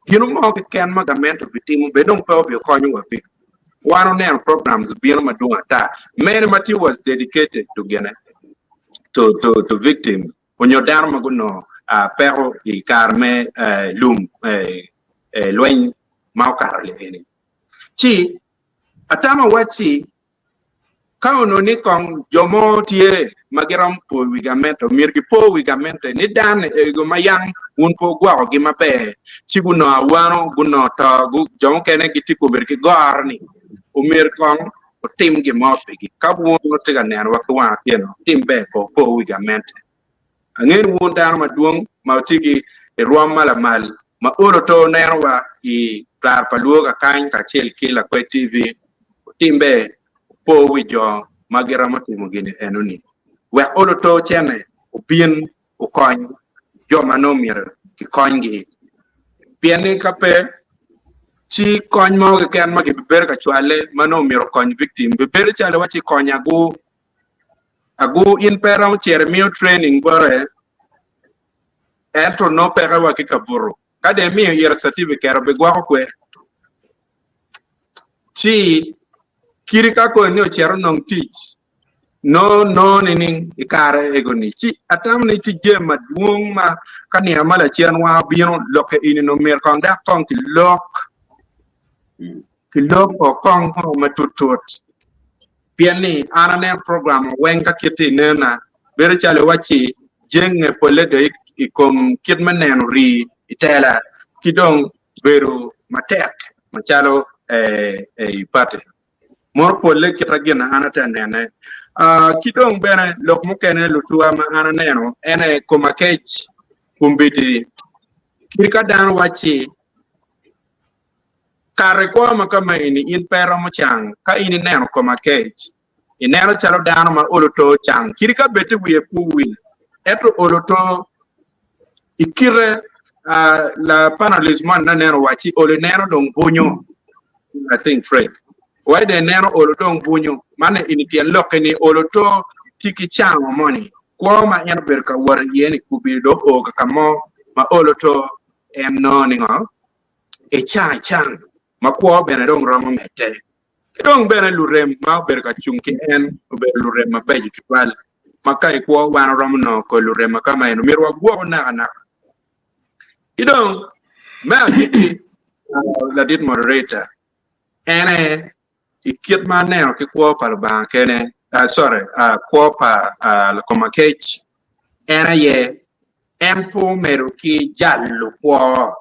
gino mo ke ken magamento bitimu be dong pe obio konyu wapi one on programs bino madua ta many mati was dedicated to gene to victim onyo dar maguno pero i karme lum loin mau karle eni chi atama wachi kauno ni kong jomo tie magiram po wigamento mirgi po wigamento ni dan ego mayang un po gwa gi mape chiguno awano guno ta gu jomo kene giti ko berki garni o mir kong o tim gi mope gi kabu no tiga nen wa kwa tieno tim be ko po wigamento angen won dan ma duong ma tigi e ruam mala mal ma oro to nerwa i tar paluga kan ka chel kila ko tv timbe po wijo magiramo timo gini enoni we olo to chene opien o kony joma no mir ki konygi piene kape chi kony mo ke kan magi ber ka chwale mano mir kony victim be ber chale wachi kony agu in peram chermio training bore ento no pera wa ki kaburu kade mi yer certificate be gwa ko chi kirika ko ni o chero nong teach no nini ikare egoni chi atam ni ti gema duong ma kani amala chen wa bino loke ini no mer kong da kong ki lok o kong ko matutut piani anane program wenga kiti nena bere chale wachi jenge polede ikom kidmanen ri itela kidong beru matek machalo pate mor polle kita gena anata nene kidong bene lok mukene lutua ma ananeno ene komakech kumbiti kirika dan wachi kare kwa makama ini in pero mo chang ka ini neno komakech inero chalo dan ma oloto chang kirika beti wiye puwil eto oloto ikire la panalisman na neno wachi ole neno dong bunyo I think Fred why the nero olotong bunyo mane initial lokeni oloto tiki chango money kwa ma yan berka war yeni kubido o kamo ma oloto em no ningo e chan ma kwa bene dong ramo mete dong bene lurem ma berka chunki en be lurem ma beji twal makai kwa wan ramo no ko lurem kama eno mirwa gwo na idong ma hiti la dit moderator ene ikit maneno ki kwa par ba kene kwa pa la komakech ene ye empo meru ki jallu kwa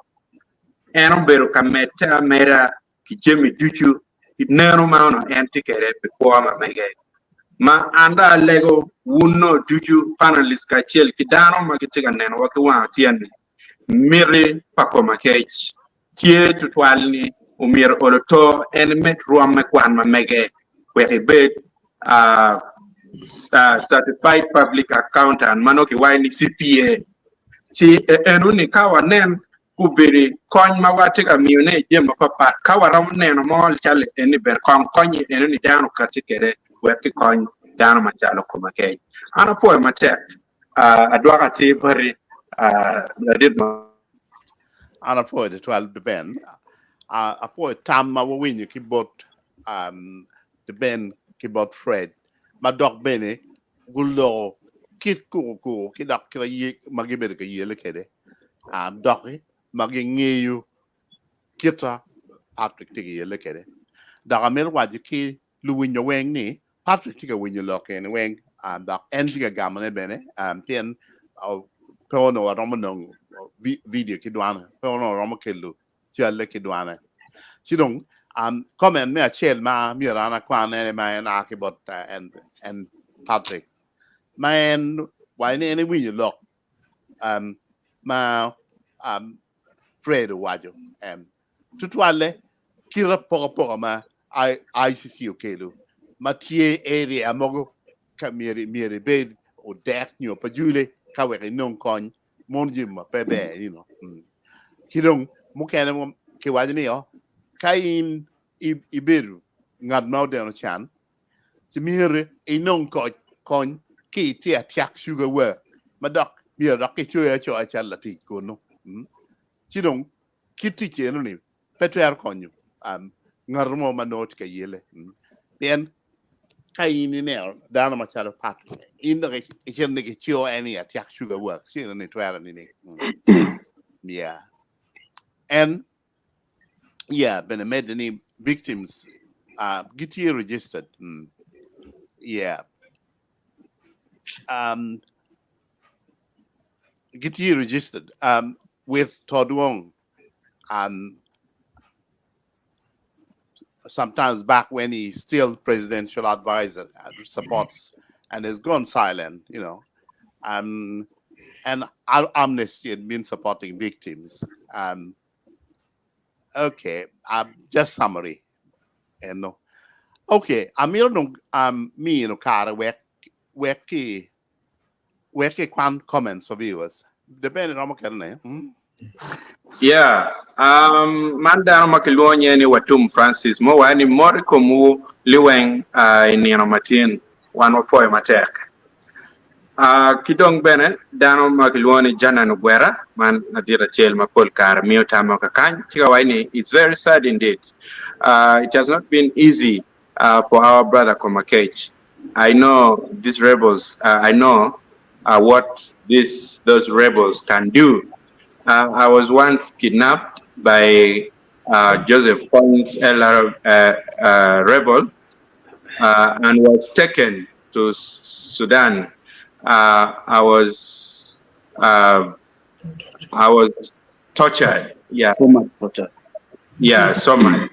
eno beru kameta mera ki jemi duchu neno maono entikere pe kwa ma mege ma anda lego wuno duchu panelist ka chel ki dano ma ki tiga neno wa ki wa tiende miri pa komakech tie tutwalni umir oloto element ruam kwan ma mege we be certified public accountant manoki wine CPA chi enuni kawa nen kubiri kony ma watika miune jema papa kawaram neno mol chale eni ber konyi eni ni dano katikere weki kony dano machalo kumake ana poe matek adwaka ti bari did ma ana po de 12 the ben a po tam ma wo win ki bot the ben ki bot Fred ma dok bene gullo kit ku ki dak ki yi magi ber ka yele kede dok magi ngeyu kita Patrick tigi yele kede daga mer waji ki lu win yo weng ni Patrick tigi win yo loken weng dok en tigi gamane bene tien peono romanong video ki dwana peono romo kelu chelle ki dwana chidong comment me achel ma mi rana kwane ma na ki bot and Patrick man why ne win yo lock ma Fred wajo tutwale kira poka ma ICC okelu ma tie area mogo kamiri be o dek nyo pajule kawe non kon mon jim bebe you know kidong mukene mo ke wajini yo kain iberu ngad no de no chan simire non kon ki ti attack sugar work madok mi dok ke chue cho achal lati ko no kidong kiti ke no ni petwer konyu ngarmo manot ke yele ben kain ni ne dana machalo pat in the chen ke chio any attack sugar work see ni twara ni yeah and yeah been made any victims get here registered yeah get here registered with Todd Wong sometimes back when he's still presidential advisor supports and has gone silent, you know, and Amnesty had been supporting victims. Okay, just summary, you know. Okay, Amir me no cara where kwan comments for viewers. Depending on what yeah manda makilonye ni watum Francis mo wani moriko mu liweng ni no matin wano poe matek kidong bene dano makiloni jana no guerra man nadira chel mapol kar miota makakany chiga wani it's very sad indeed it has not been easy for our brother Komakech. I know these rebels I know what those rebels can do. I was once kidnapped by Joseph Kony's LR rebel and was taken to Sudan. I was tortured. Yeah. So much torture. Yeah, so much.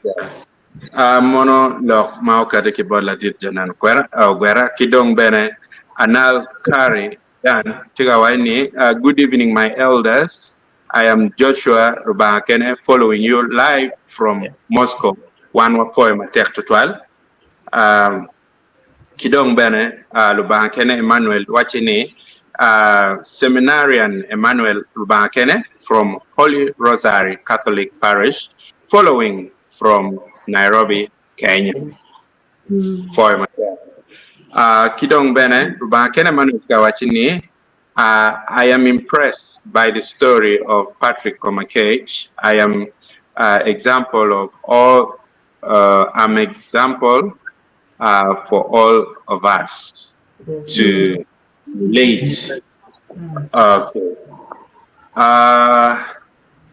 Mono lok mauka de kibola dit janan guerra kidong bene anal kari dan tiga waini. Good evening, my elders. I am Joshua Rubakene following you live from Moscow. 114 Matek to 12. Kidong Bene, Rubakene Emmanuel Wachini, Seminarian Emmanuel Rubakene from Holy Rosary Catholic Parish, following from Nairobi, Kenya. For Matek. Kidong Bene, Rubakene Emmanuel Wachini. I am impressed by the story of Patrick Komakech. I am example of all. I'm example for all of us to late. Okay.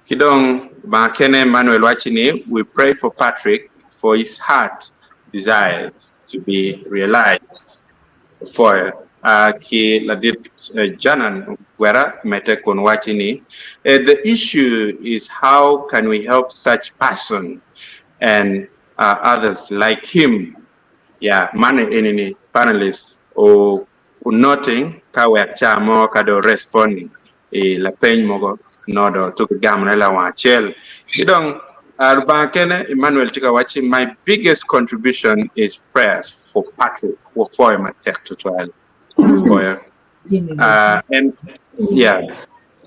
Kidong Bakene Manuel Wachini. We pray for Patrick for his heart desires to be realized. For ki ladit janan wera mete kon wachini. The issue is how can we help such person and others like him. Yeah, mane enini panelists o noting kawe chamo kado responding la pen mogo nodo to gamna la wachel. Kidong Bakene Emmanuel Chikawachi, my biggest contribution is prayers for Patrick for him at Tech to 12. And yeah,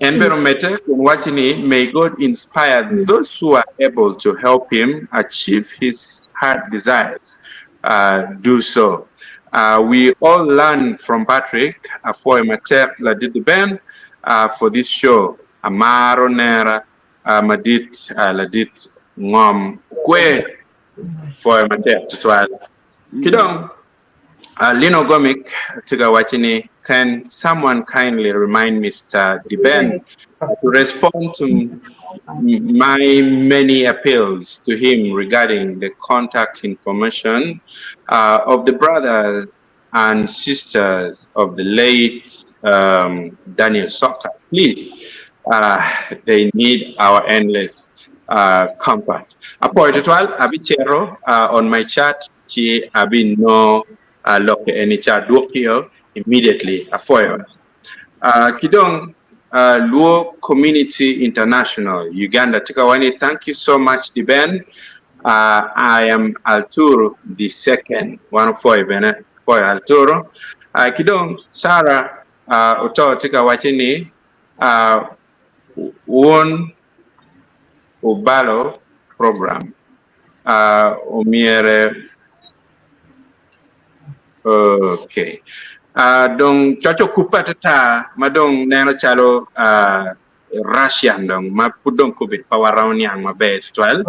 Environmental Watchini, may God inspire those who are able to help him achieve his heart desires. Do so. We all learn from Patrick for Mater la did the band for this show. Amaro Nera Madit Ladit Ngom Kwe for Mater Tutual. Kidong Lino Gomic Tigawachini, can someone kindly remind Mr. Deben to respond to my many appeals to him regarding the contact information of the brothers and sisters of the late Daniel Soccer? Please, they need our endless comfort. Apoyetwal abichero on my chat, chi abi no look any chat work here immediately. Apoyo. Kidong Luo Community International, Uganda. Tikawani, thank you so much, Deben. I am Arturo the second, one of four Arturo. Kidong Sarah Oto Tikawachini, one Obalo program. Omiere. Okay. Dong chacho kupa tata madong neno chalo Russian dong ma pudong kubit pawaraw niyang mabed 12.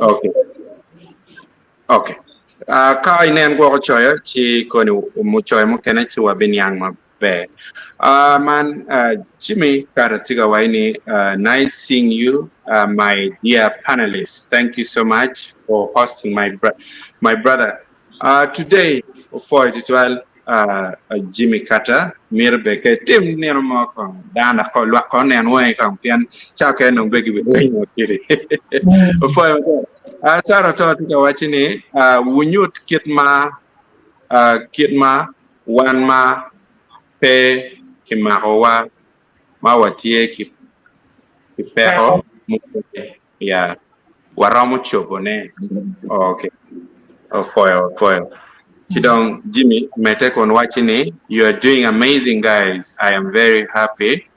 Okay. Okay. Ka inen ko choyo chi ko ni umuchoy mo kena chi wabin yang mabe. Man Jimmy Karatiga Waini, nice seeing you, my dear panelists. Thank you so much for hosting my brother. Today for it well Jimmy Carter Mirbeke Tim Nirmoko Dana Kolwakon and Way Campion Chaka no Begi with Kiri. For Sarah Totika Wachini, Wunyut Kitma Wanma Pe Kimarowa Mawatie Kipero yeah Waramucho Bone. Okay. Foil. Kidong Jimmy, my take on watching it. You are doing amazing, guys. I am very happy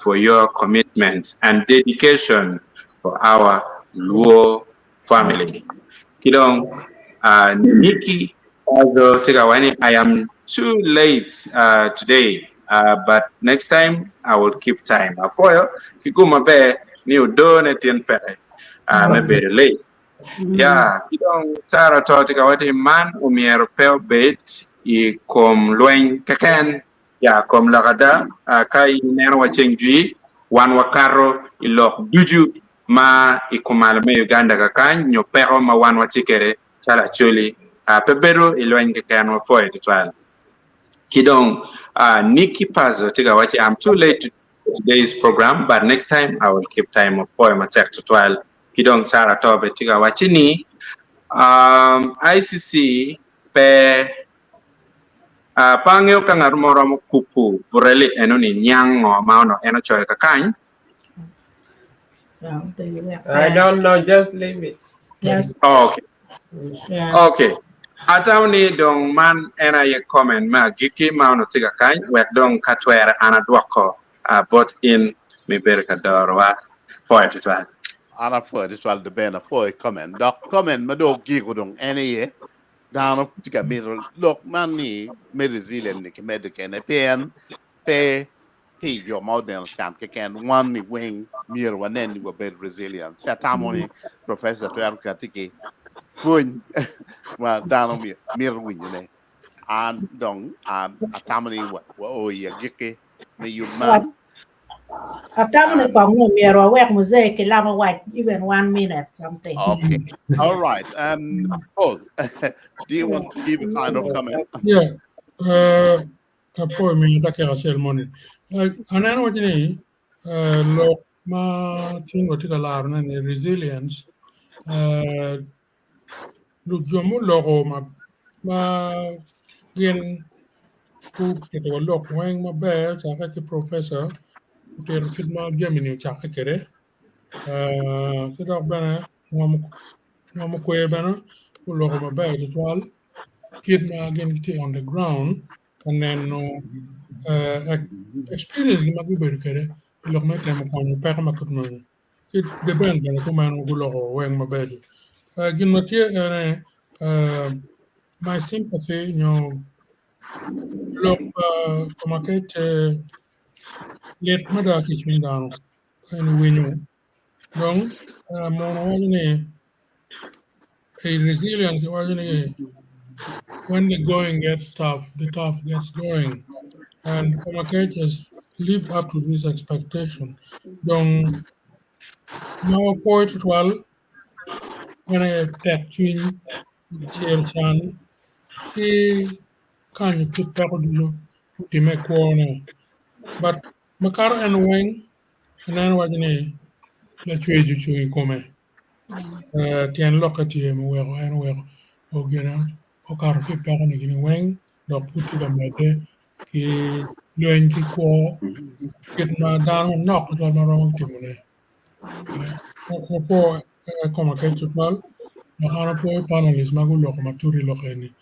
for your commitment and dedication for our Luo family. Kidong Nikki, although I am too late today, but next time I will keep time. Foil, Kiguma Bear, new donate in Pere. Maybe late. Yeah, kidong Sarah Totika wati man umiero pel bait I kom loeng kaken ya kom lagada kai nero wachengji wan wakaro ilok duju ma ikumalame Uganda kakan nyo pero ma wan wachikere chala chuli pebero iloeng kaken wa poe tutwal kidong Nikki Pazo tika wati I'm too late to today's program but next time I will keep time of poe matek tutwal Kidong Sarah Tobe Tiga Wachini ICC pe pangyo kangarumoro kupu bureli enoni nyang no mauno eno choy kakany. I don't know, just leave it. Yes. Okay. Yeah. Okay. Atawni dong man ena ye comment ma giki mauno tiga kany wek dong katwere anadwako both in mi berkadorwa for it. Ana for this while the band for a comment. Doc comment mado gigudong any down to get middle look money me resilient ni medical and pen pay your model can one me wing mere one end you be resilient. Satamoni Professor Katiki kun well down me mere win you know and dong atamani what oh yeah giki me you man Atamne pangu miero wek muzee kilama white even 1 minute something. Okay. All right. Paul, do you want to give a final comment? Yeah. Kapo mi take a ceremony. Anan wajini lo ma tingo tika larna ni resilience. Lu jomu logo ma gen ku kita lok weng ma be chaka ki professor ter kidma Germany chaka kere. Kita bana ngamu kwe bana logo ma be tual kidma gen ti on the ground and then no experience gi magi beru kere lok me tem ko ni pe ma kut mo ki de ben ben ko man gu lo wen ma bedu gin ma tie my sympathy lok como que let ma da ki chin dano ni winyo donc mo no wani a resilience wani when the going gets tough the tough gets going and Komakech has lived up to this expectation. Donc, now for 12, when I take in chair chan, he can keep back on the make corner. But Makar and Wang, and then what let's wait you to come. Tian look at him where and where, or get out, or car keep back on the wing, the put it on my day, he learned to call. Get ma dano nok to ma rong timune ko po ko ma ke tutwal na ana po panelist ma gulo ko maturi lo keni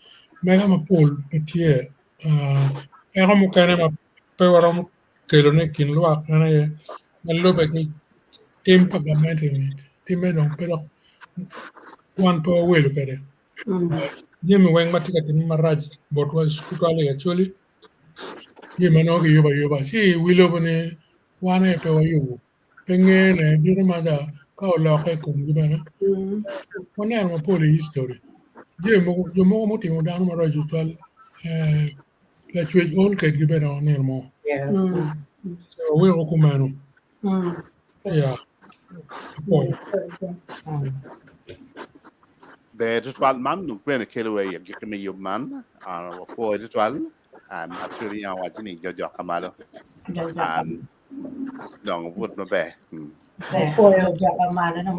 mega ma pol petie era mo kene ma pe wara mo kelo ne kin lo na ye lo be ke tempa gamete ni time don pero one po welo kede jemi weng matika tin maraj but was kutwale actually jemi no ge yoba si wilo bone wana e pe wa yugo pengene dino mada ka o loke kum gibana wana mo poli history yo mo mo timo dano maro jutwal la chwej on ke gibana oner mo Yeah. so we ko kumano yeah point be tutwal man nu kwene kelewe ya gikme yub man po tutwal actually ya wajini jojo kamalo dong wood ma be Foi o japa mana não.